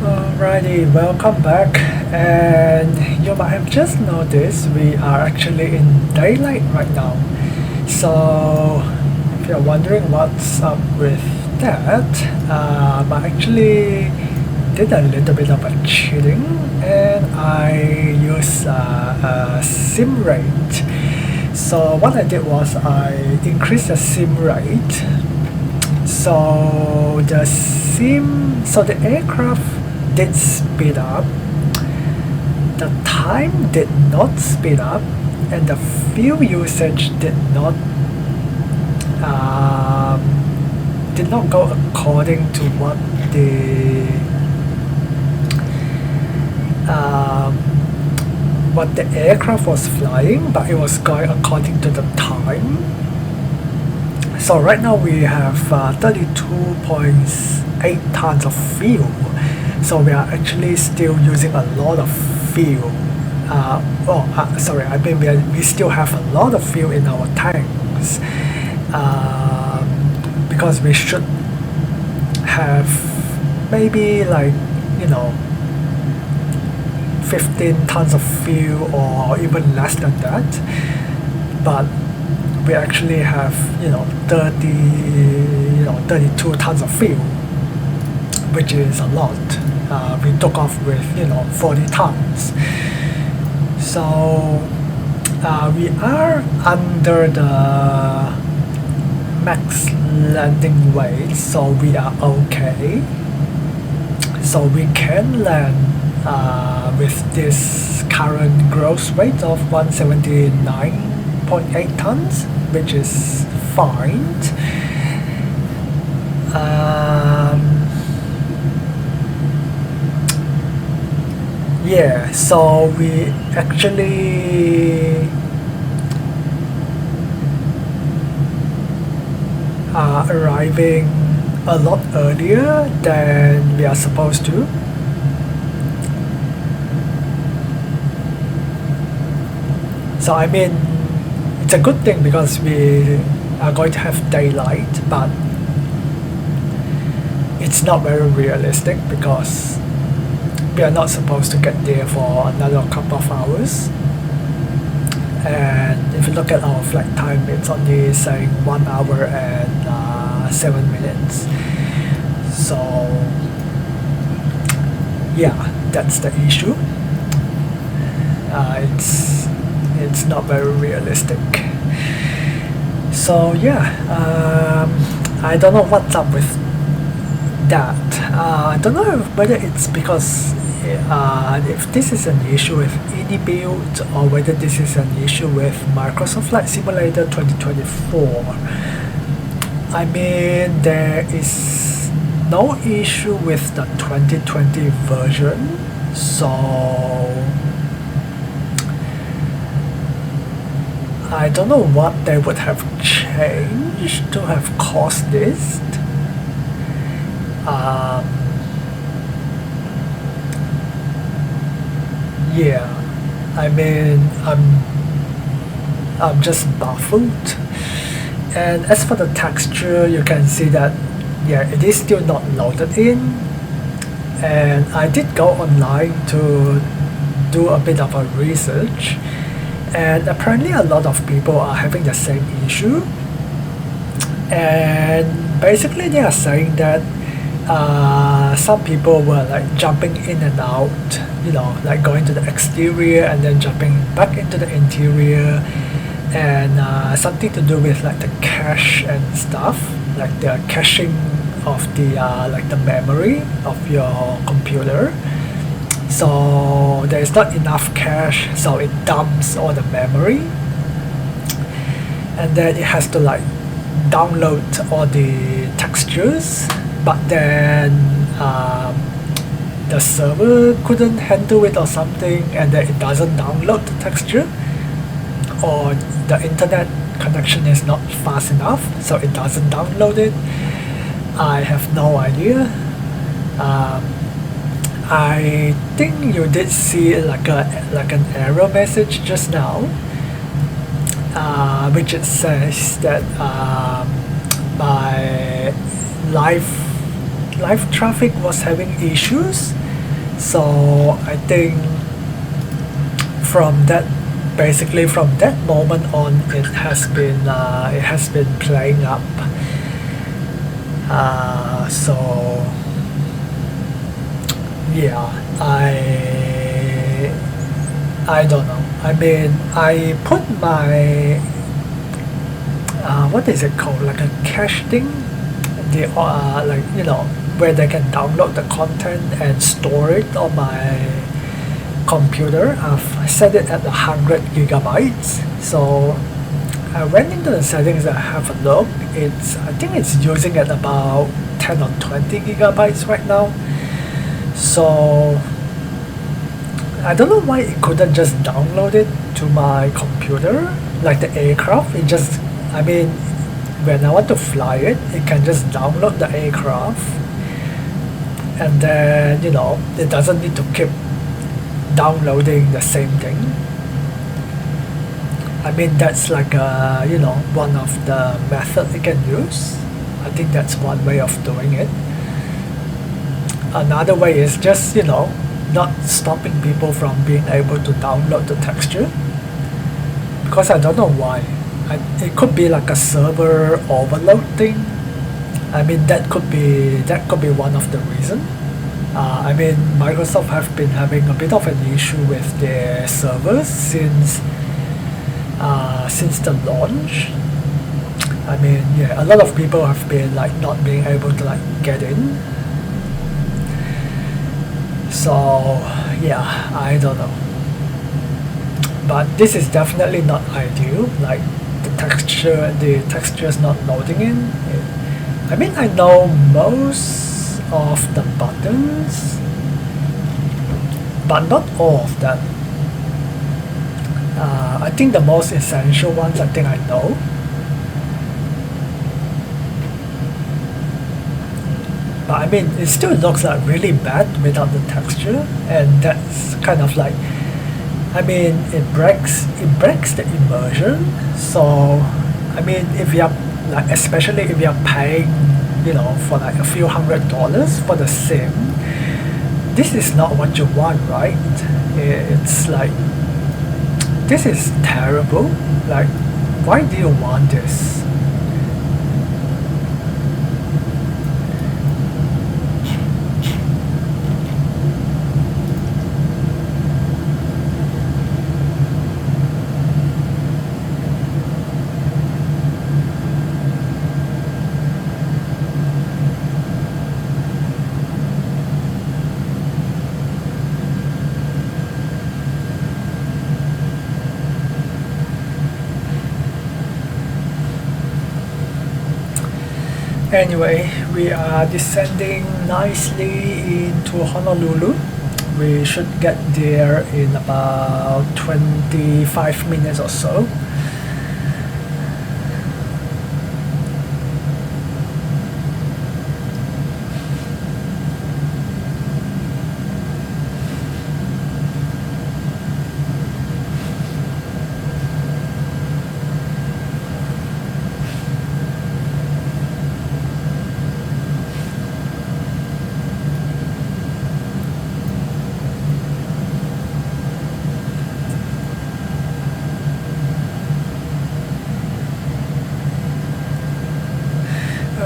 Alrighty, welcome back, and you might have just noticed we are actually in daylight right now. So if you're wondering what's up with that, I actually did a little bit of a cheating, and I used a sim rate. So what I did was I increased the sim rate. So the aircraft did speed up, the time did not speed up, and the fuel usage did not go according to what the aircraft was flying, but it was going according to the time. So right now we have 32.8 tons of fuel. So we are actually still using a lot of fuel. We still have a lot of fuel in our tanks, because we should have maybe 15 tons of fuel or even less than that. But we actually have 32 tons of fuel, which is a lot. We took off with 40 tons, so we are under the max landing weight, so we are okay. So we can land with this current gross weight of 179.8 tons, which is fine. Yeah, so we actually are arriving a lot earlier than we are supposed to. So I mean, it's a good thing because we are going to have daylight, but it's not very realistic because we are not supposed to get there for another couple of hours. And if you look at our flight time, it's only saying 1 hour and 7 minutes. So yeah, that's the issue. It's not very realistic. So yeah, I don't know what's up with that. I don't know whether it's because if this is an issue with iniBuild or whether this is an issue with Microsoft Flight Simulator 2024. I mean, there is no issue with the 2020 version, so I don't know what they would have changed to have caused this. Yeah, I mean, I'm just baffled. And as for the texture, you can see that yeah, it is still not loaded in. And I did go online to do a bit of a research, and apparently a lot of people are having the same issue. And basically they are saying that some people were like jumping in and out, you know, like going to the exterior and then jumping back into the interior, and something to do with like the cache and stuff, like the caching of the like the memory of your computer. So there is not enough cache, so it dumps all the memory, and then it has to like download all the textures, but then the server couldn't handle it or something, and then it doesn't download the texture, or the internet connection is not fast enough, so it doesn't download it. I have no idea. I think you did see like an error message just now, which it says that my live traffic was having issues. So I think from that, basically from that moment on, it has been playing up. So yeah, I don't know. I mean, I put my what is it called, like a cache thing, the like, you know, where they can download the content and store it on my computer. I've set it at 100 gigabytes. So I went into the settings and have a look. I think it's using at about 10 or 20 gigabytes right now. So I don't know why it couldn't just download it to my computer like the aircraft. It just, I mean, when I want to fly it, it can just download the aircraft, and then, you know, it doesn't need to keep downloading the same thing. I mean, that's like you know, one of the methods it can use. I think that's one way of doing it. Another way is just, you know, not stopping people from being able to download the texture, because I don't know why. It could be like a server overload thing. I mean, that could be one of the reasons. I mean, Microsoft have been having a bit of an issue with their servers since the launch. I mean, yeah, a lot of people have been like not being able to like get in. So yeah, I don't know. But this is definitely not ideal. Like the texture is not loading in. I mean, I know most of the buttons, but not all of them. I think the most essential ones, I think I know. But I mean, it still looks like really bad without the texture, and that's kind of like, I mean, it breaks the immersion. So I mean, if like especially if you're paying, you know, for like a few $100 for the sim, this is not what you want, right? It's like, this is terrible. Like, why do you want this? Anyway, we are descending nicely into Honolulu. We should get there in about 25 minutes or so.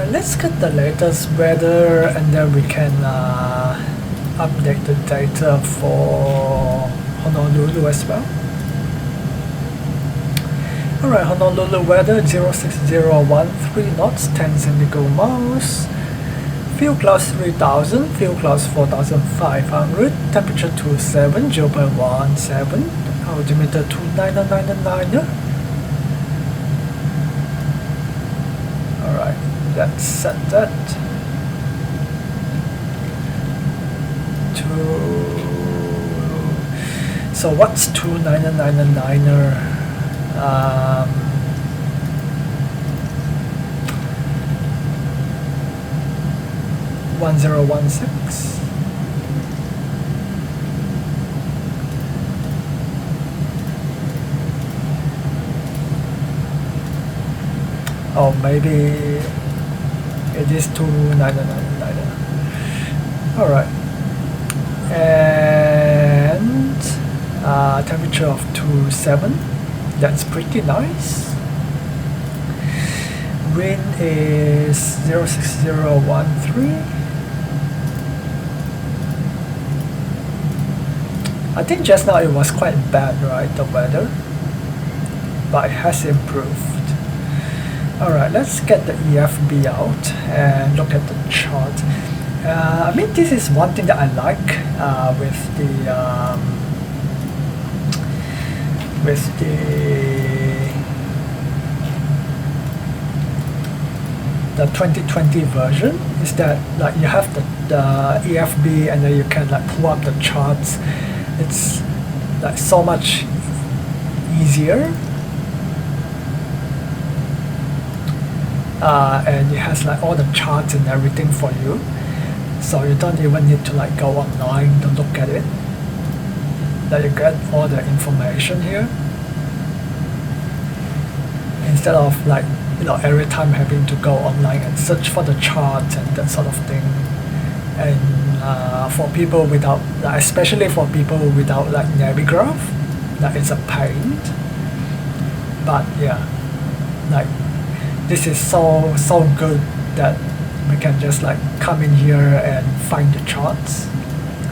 Let's get the latest weather and then we can update the data for Honolulu as well. Alright, Honolulu weather 06013 knots, 10 centigrade miles. Fuel clouds 3000, fuel clouds 4500, temperature 27, 0.17, altimeter 2999. Alright. Let's set that to, so what's 2999er? 1016. Oh, maybe it is 2999. Alright. And temperature of 27. That's pretty nice. Wind is 06013. I think just now it was quite bad, right, the weather? But it has improved. Alright, let's get the EFB out and look at the chart. I mean, this is one thing that I like with the 2020 version is that like you have the EFB and then you can like pull up the charts. It's like so much easier. And it has like all the charts and everything for you, so you don't even need to like go online to look at it. That you get all the information here instead of like, you know, every time having to go online and search for the charts and that sort of thing. And for people without, especially for people without like Navigraph, that is a pain. But yeah, like this is so good that we can just like come in here and find the charts.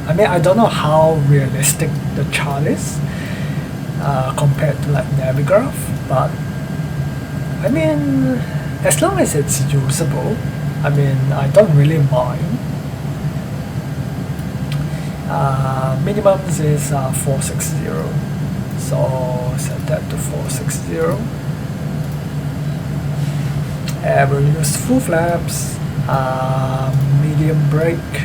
I mean, I don't know how realistic the chart is compared to like Navigraph, but I mean, as long as it's usable, I mean, I don't really mind. Minimums is 460, so set that to 460. We'll use full flaps, medium brake,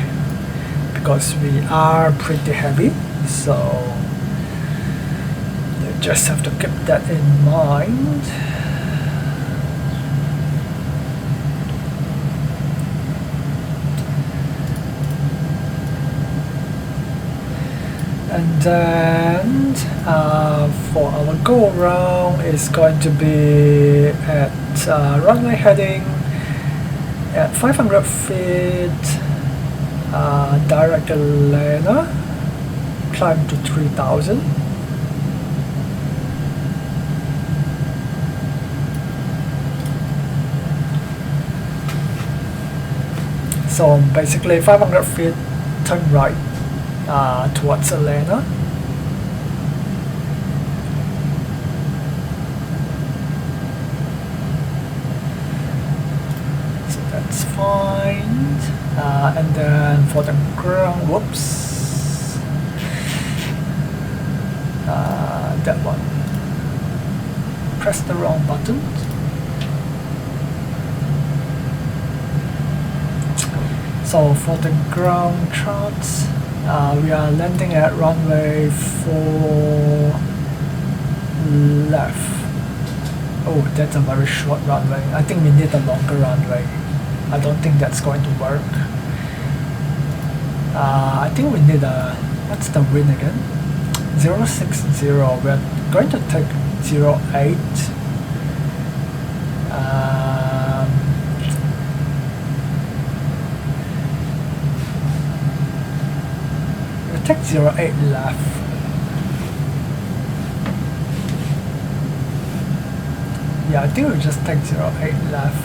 because we are pretty heavy, so you just have to keep that in mind. And then for our go around is going to be at runway heading at 500 feet, direct Atlanta, climb to 3000. So basically 500 feet, turn right towards Atlanta. So that's fine. And then for the ground, whoops. That one. Press the wrong button. So for the ground charts, we are landing at runway 4 left. Oh, that's a very short runway. I think we need a longer runway. I don't think that's going to work. I think we need a, what's the wind again? 060. We're going to take 08. Take 08 left. Yeah, I think we'll just take 08 left.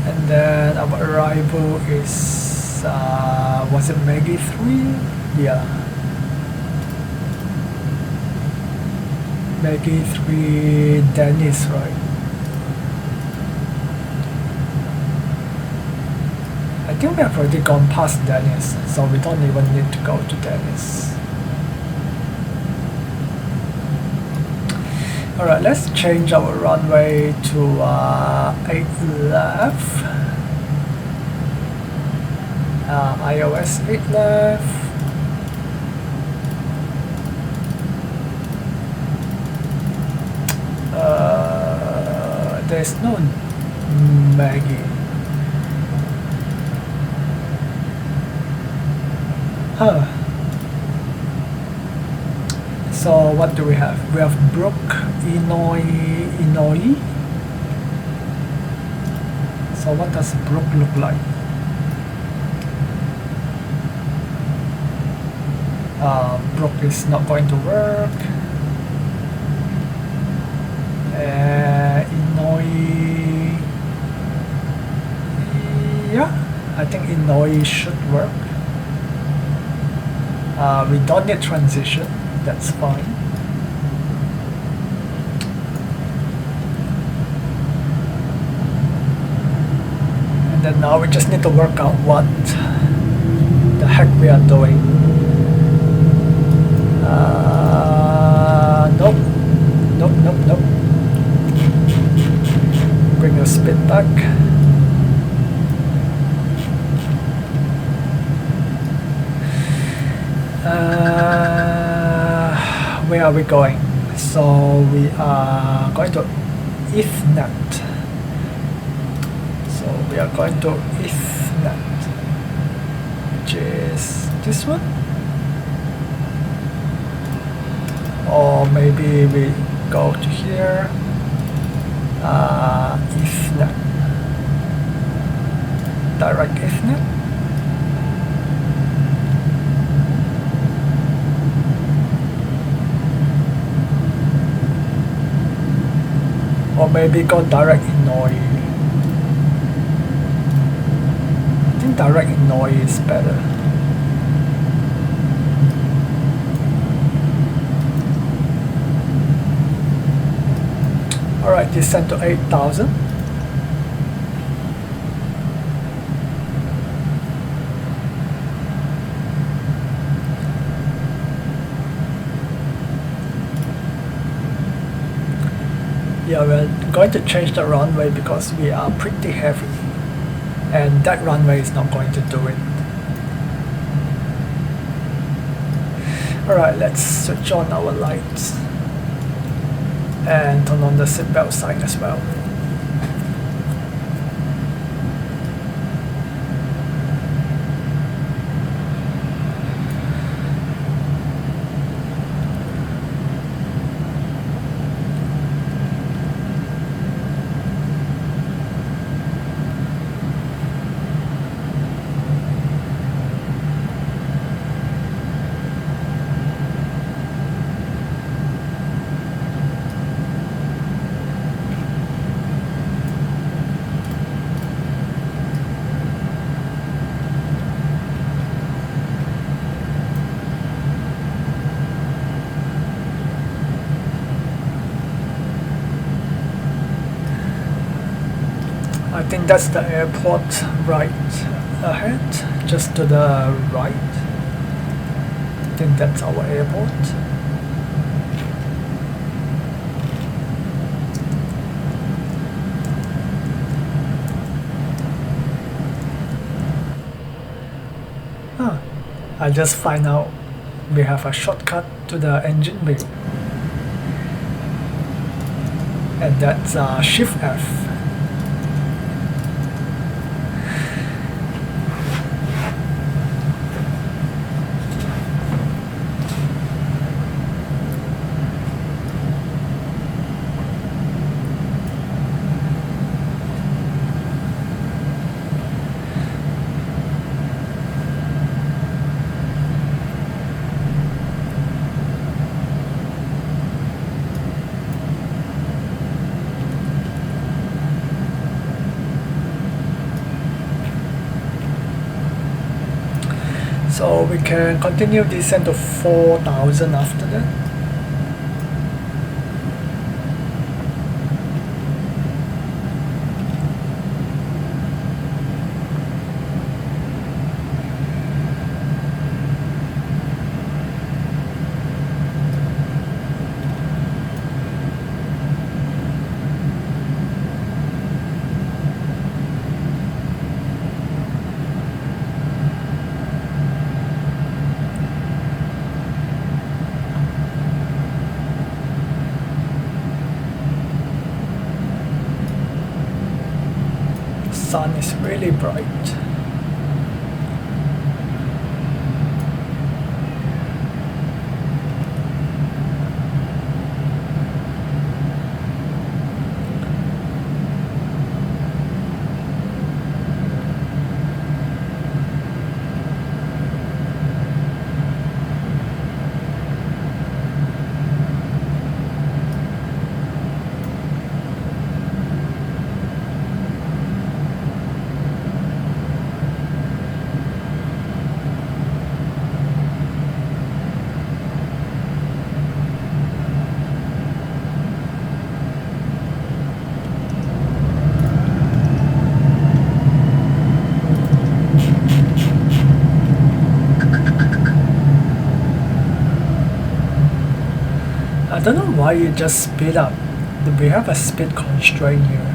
And then our arrival is was it Maggie 3? Yeah. Maggie 3 Dennis, right? I think we have already gone past Dennis, so we don't even need to go to Dennis. Alright, let's change our runway to 8 left. iOS 8 left. There's no Maggie. Huh. So what do we have? We have Brook, Illinois. So what does Brook look like? Brook is not going to work. Illinois, yeah, I think Illinois should work. We don't need transition, that's fine. And then now we just need to work out what the heck we are doing. Nope. Bring your speed back. Where are we going? So we are going to Ethernet. So we are going to Ethernet, which is this one. Or maybe we go to here, Ethernet, direct Ethernet. Or maybe go direct Illinois. I think direct Illinois is better. Alright, descend to 8,000. Yeah, we're going to change the runway because we are pretty heavy. And that runway is not going to do it. Alright, let's switch on our lights. and turn on the seatbelt sign as well. I think that's the airport right ahead, just to the right. I think that's our airport. I just find out we have a shortcut to the engine bay, and that's Shift F. So we can continue descent to 4,000 after that. Sun is really bright. I don't know why it just speed up. We have a speed constraint here.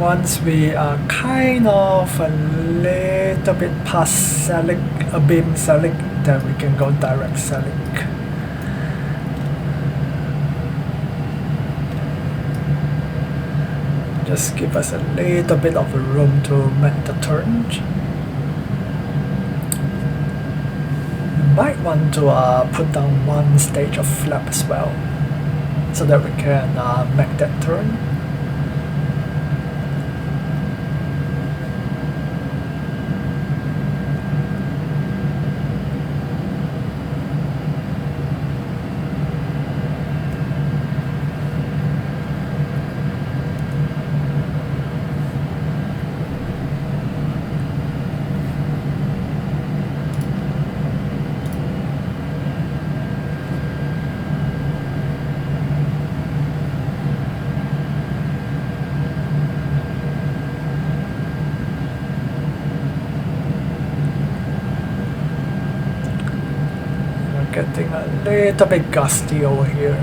Once we are kind of a little bit past sailing, beam sailing, then we can go direct sailing. Just give us a little bit of room to make the turn. You might want to put down one stage of flap as well, so that we can make that turn. Getting a little bit gusty over here.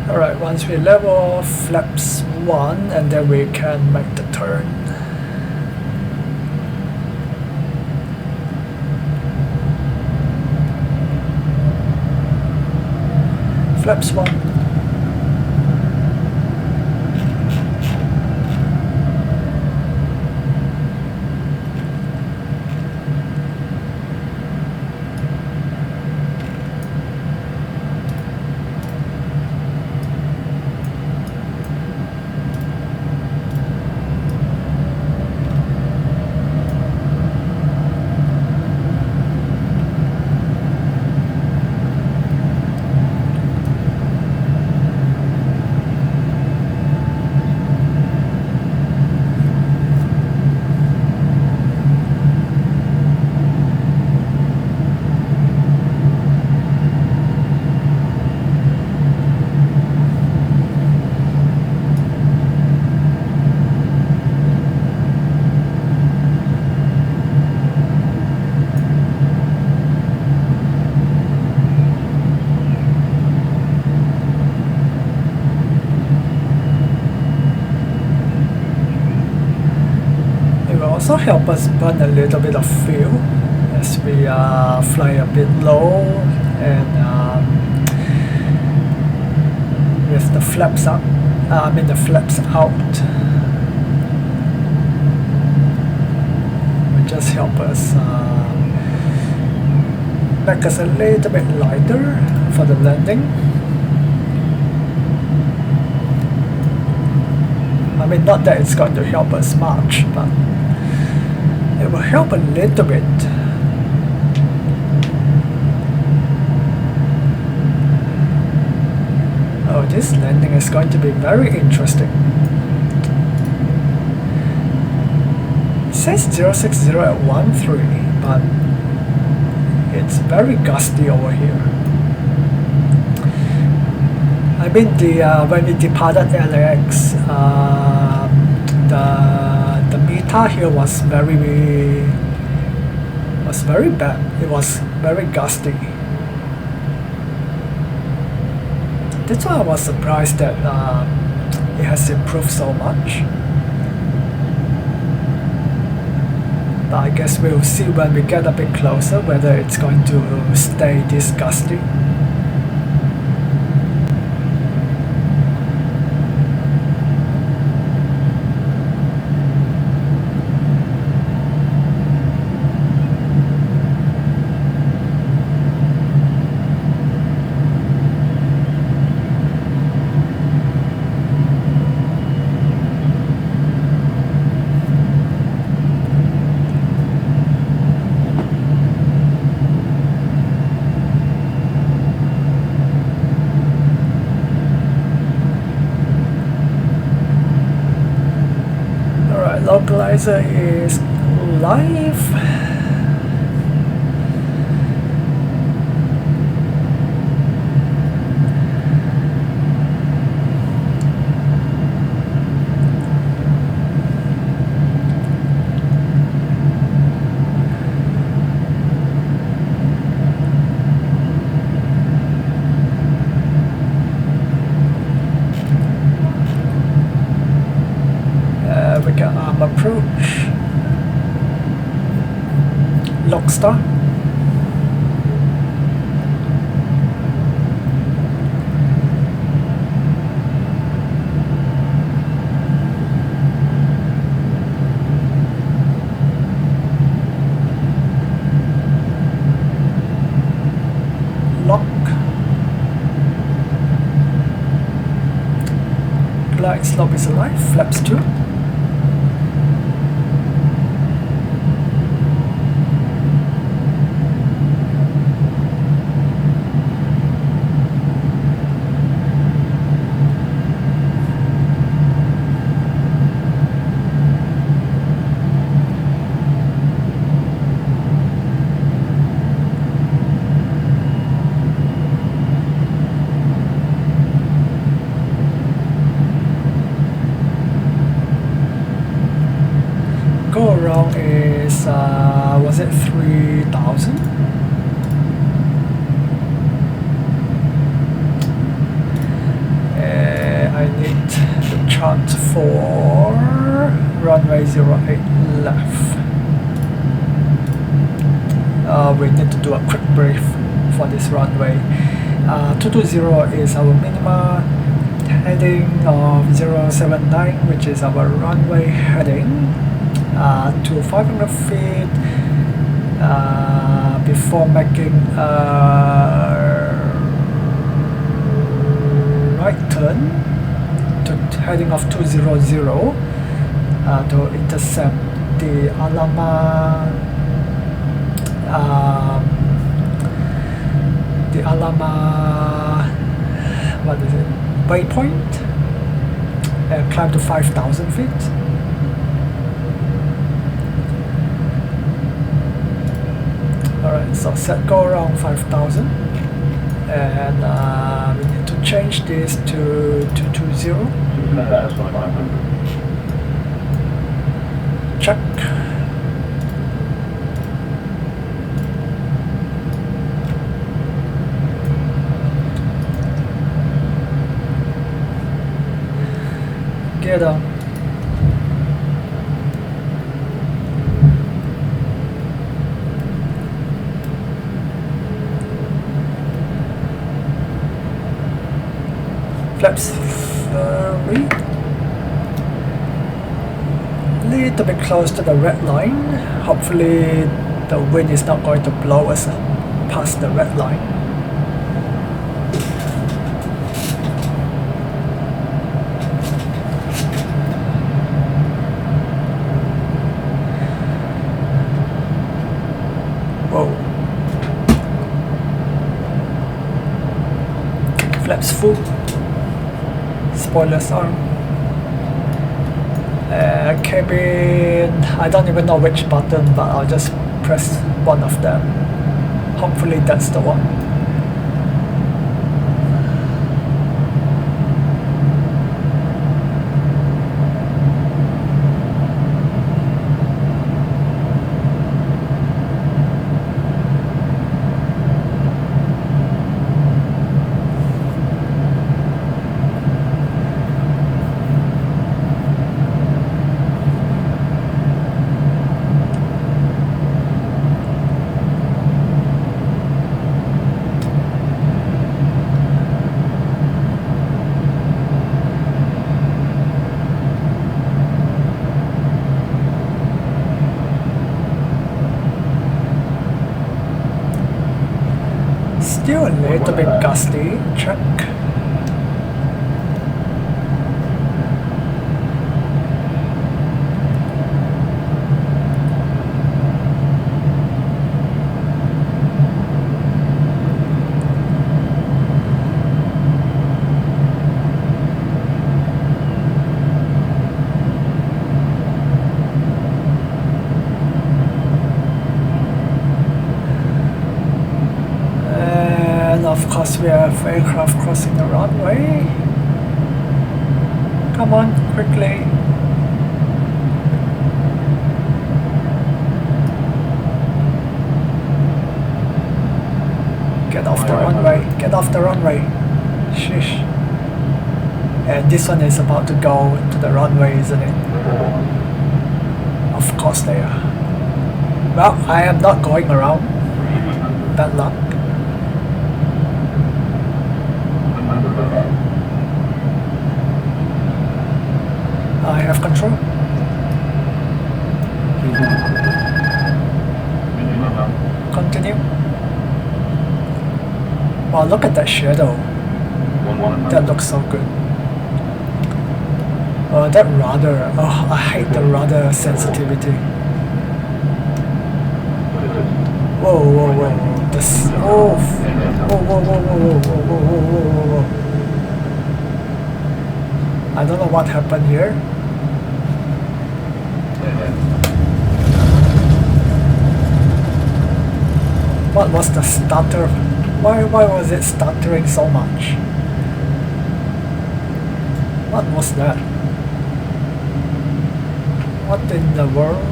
Alright, once we level flaps 1, and then we can make the turn. Flaps 1. Also help us burn a little bit of fuel as we fly a bit low, and with the flaps up, the flaps out, will just help us make us a little bit lighter for the landing. I mean, not that it's going to help us much, but it will help a little bit. Oh, this landing is going to be very interesting. It says 060 at 13, but it's very gusty over here. I mean, when we departed LAX, the meter here was very bad. It was very gusty. That's why I was surprised that it has improved so much. But I guess we'll see when we get a bit closer whether it's going to stay this gusty. Localizer is live. start. Lock. Glide slope is alive. Flaps 2. Go around is was it 3,000? I need the chart for runway 08 left. We need to do a quick brief for this runway. 220 is our minima heading of 079, which is our runway heading. To 500 feet before making a right turn to heading of 200 to intercept the Alama what is it, waypoint, and climb to 5,000 feet. Alright, so set go around 5,000, and we need to change this to 220. Check. Gear down. Flaps 3. Little bit close to the red line. Hopefully the wind is not going to blow us past the red line. Whoa. Flaps full. Spoilers on. Cabin, I don't even know which button, but I'll just press one of them. Hopefully that's the one. Still a little bit gusty. Check. Of course we have aircraft crossing the runway. Come on, quickly. Get off the runway, get off the runway. Sheesh. And this one is about to go to the runway, isn't it? Of course they are. Well, I am not going around. Bad luck. I have control. Continue. Wow, look at that shadow. That looks so good. That rudder. Oh, I hate the rudder sensitivity. Whoa, whoa, whoa. This. Oh. Whoa, whoa, whoa, whoa, whoa, whoa, whoa, whoa, whoa, whoa. I don't know what happened here. What was the stutter? Why was it stuttering so much? What was that? What in the world?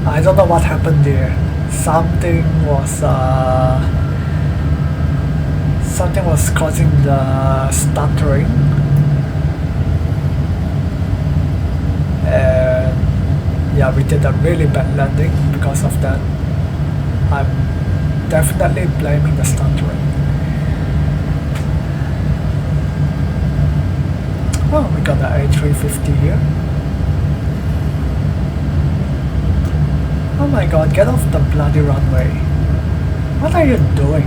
I don't know what happened there. Something was causing the stuttering. And yeah, we did a really bad landing because of that. I'm definitely blaming the stuttering. Oh, we got the A350 here. Oh my god, get off the bloody runway. What are you doing?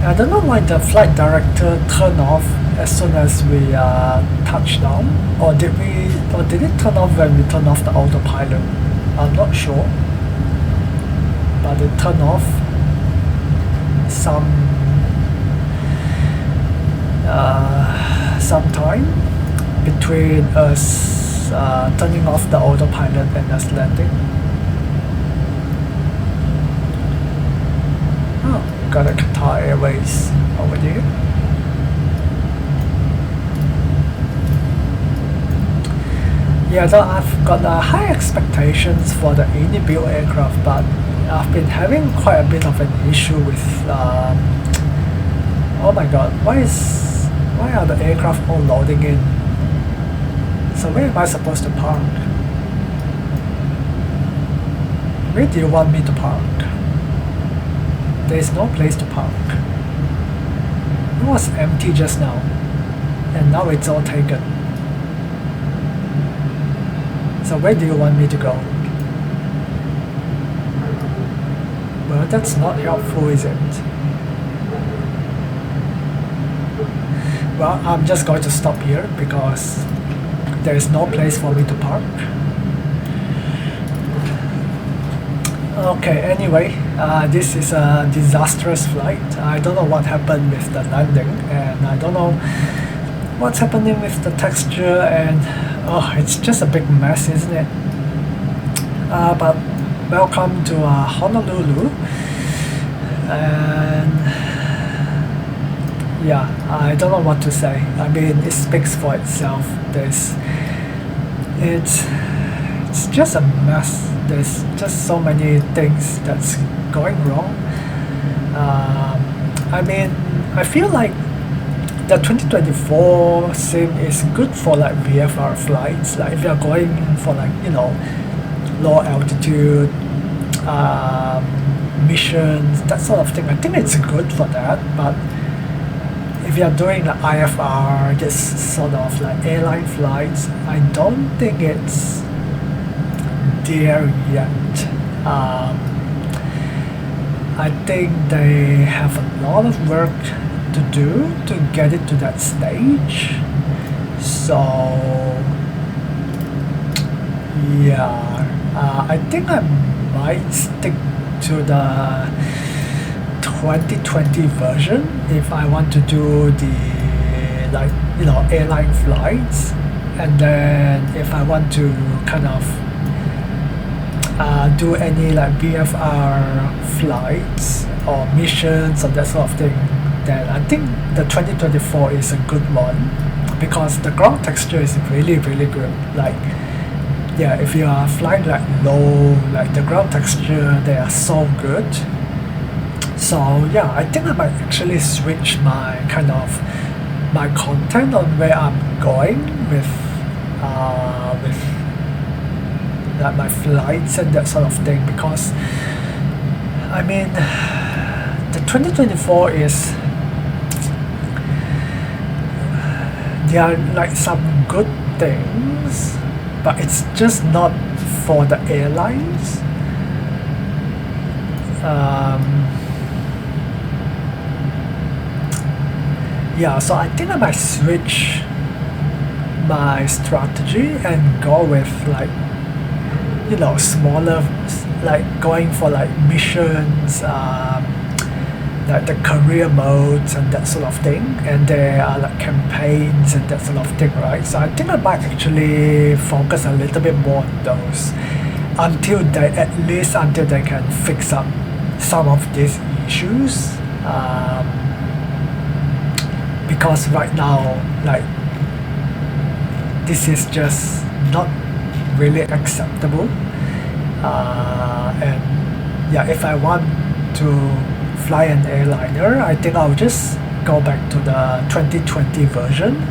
I don't know why the flight director turned off as soon as we touched down, or did it turn off when we turned off the autopilot? I'm not sure, but it turned off some time between us turning off the autopilot and us landing. Got a Qatar Airways over there. Yeah, so I've got high expectations for the iniBuild aircraft, but I've been having quite a bit of an issue with oh my god, why are the aircraft all loading in? So where am I supposed to park? Where do you want me to park? There is no place to park. It was empty just now, and now it's all taken. So where do you want me to go? Well, that's not helpful, is it? Well, I'm just going to stop here because there is no place for me to park. Okay, anyway, this is a disastrous flight. I don't know what happened with the landing, and I don't know what's happening with the texture, and oh, it's just a big mess, isn't it? But welcome to Honolulu, and yeah, I don't know what to say. I mean, it speaks for itself. It's just a mess. There's just so many things that's going wrong. I mean, I feel like the 2024 sim is good for like VFR flights. Like if you're going for like, you know, low altitude missions, that sort of thing. I think it's good for that. But if you're doing the IFR, this sort of like airline flights, I don't think it's there yet. I think they have a lot of work to do to get it to that stage. So yeah, I think I might stick to the 2020 version if I want to do the airline flights, and then if I want to kind of do any like VFR flights or missions or that sort of thing, then I think the 2024 is a good one because the ground texture is really good. Like, yeah, if you are flying like low, like the ground texture, they are so good. So yeah, I think I might actually switch my content on where I'm going with like my flights and that sort of thing, because I mean the 2024 is, there are like some good things, but it's just not for the airlines. Yeah, so I think I might switch my strategy and go with like, you know, smaller, like going for like missions, like the career modes and that sort of thing, and there are like campaigns and that sort of thing, right? So I think I might actually focus a little bit more on those until they can fix up some of these issues, because right now, like, this is just not really acceptable, and yeah, if I want to fly an airliner, I think I'll just go back to the 2020 version,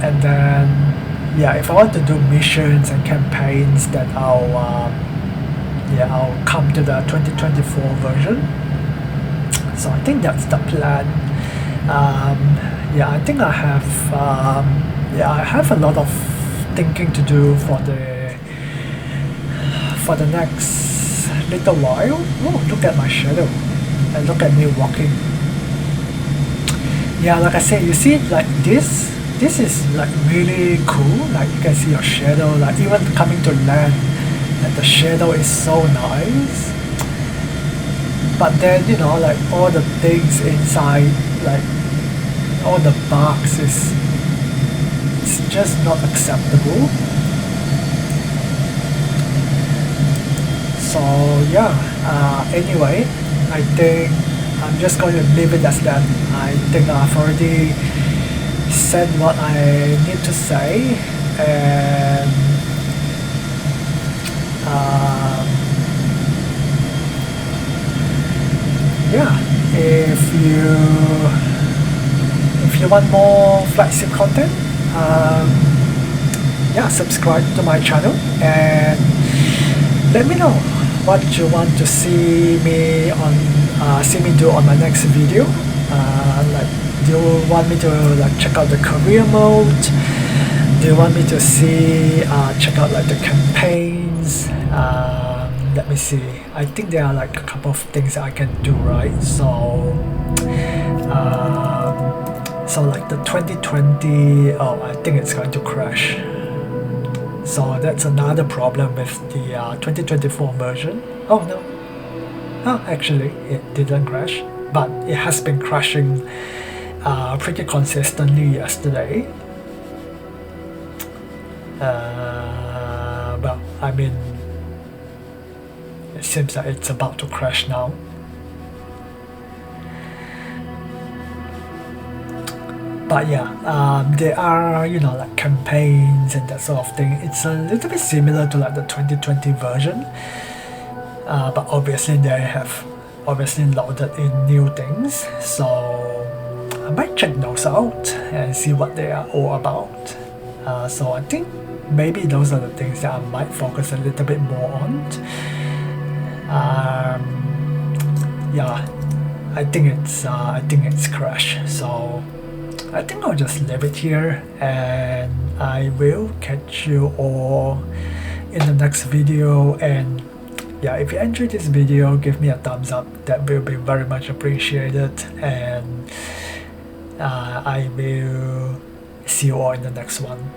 and then yeah, if I want to do missions and campaigns, then I'll come to the 2024 version. So I think that's the plan. Yeah, I think I have a lot of thinking to do for the next little while. Oh, look at my shadow, and look at me walking. Yeah, like I said, you see, like this is like really cool. Like you can see your shadow, like even coming to land, like the shadow is so nice. But then, you know, like all the things inside, like all the bugs, it's just not acceptable. So yeah, anyway, I think I'm just going to leave it as that. I think I've already said what I need to say, and yeah, if you want more flight sim content, yeah, subscribe to my channel and let me know what you want to see me do on my next video. Like, do you want me to like check out the career mode? Do you want me to check out like the campaigns? Let me see. I think there are like a couple of things that I can do, right? So like the 2020, oh, I think it's going to crash. So that's another problem with the 2024 version. Oh no. Oh, actually, it didn't crash, but it has been crashing pretty consistently yesterday. Well, I mean, it seems that it's about to crash now. But yeah, there are, you know, like campaigns and that sort of thing. It's a little bit similar to like the 2020 version, but obviously they have loaded in new things. So I might check those out and see what they are all about. So I think maybe those are the things that I might focus a little bit more on. Yeah, I think it's crashed. So I think I'll just leave it here, and I will catch you all in the next video. And yeah, if you enjoyed this video, give me a thumbs up. That will be very much appreciated, and I will see you all in the next one.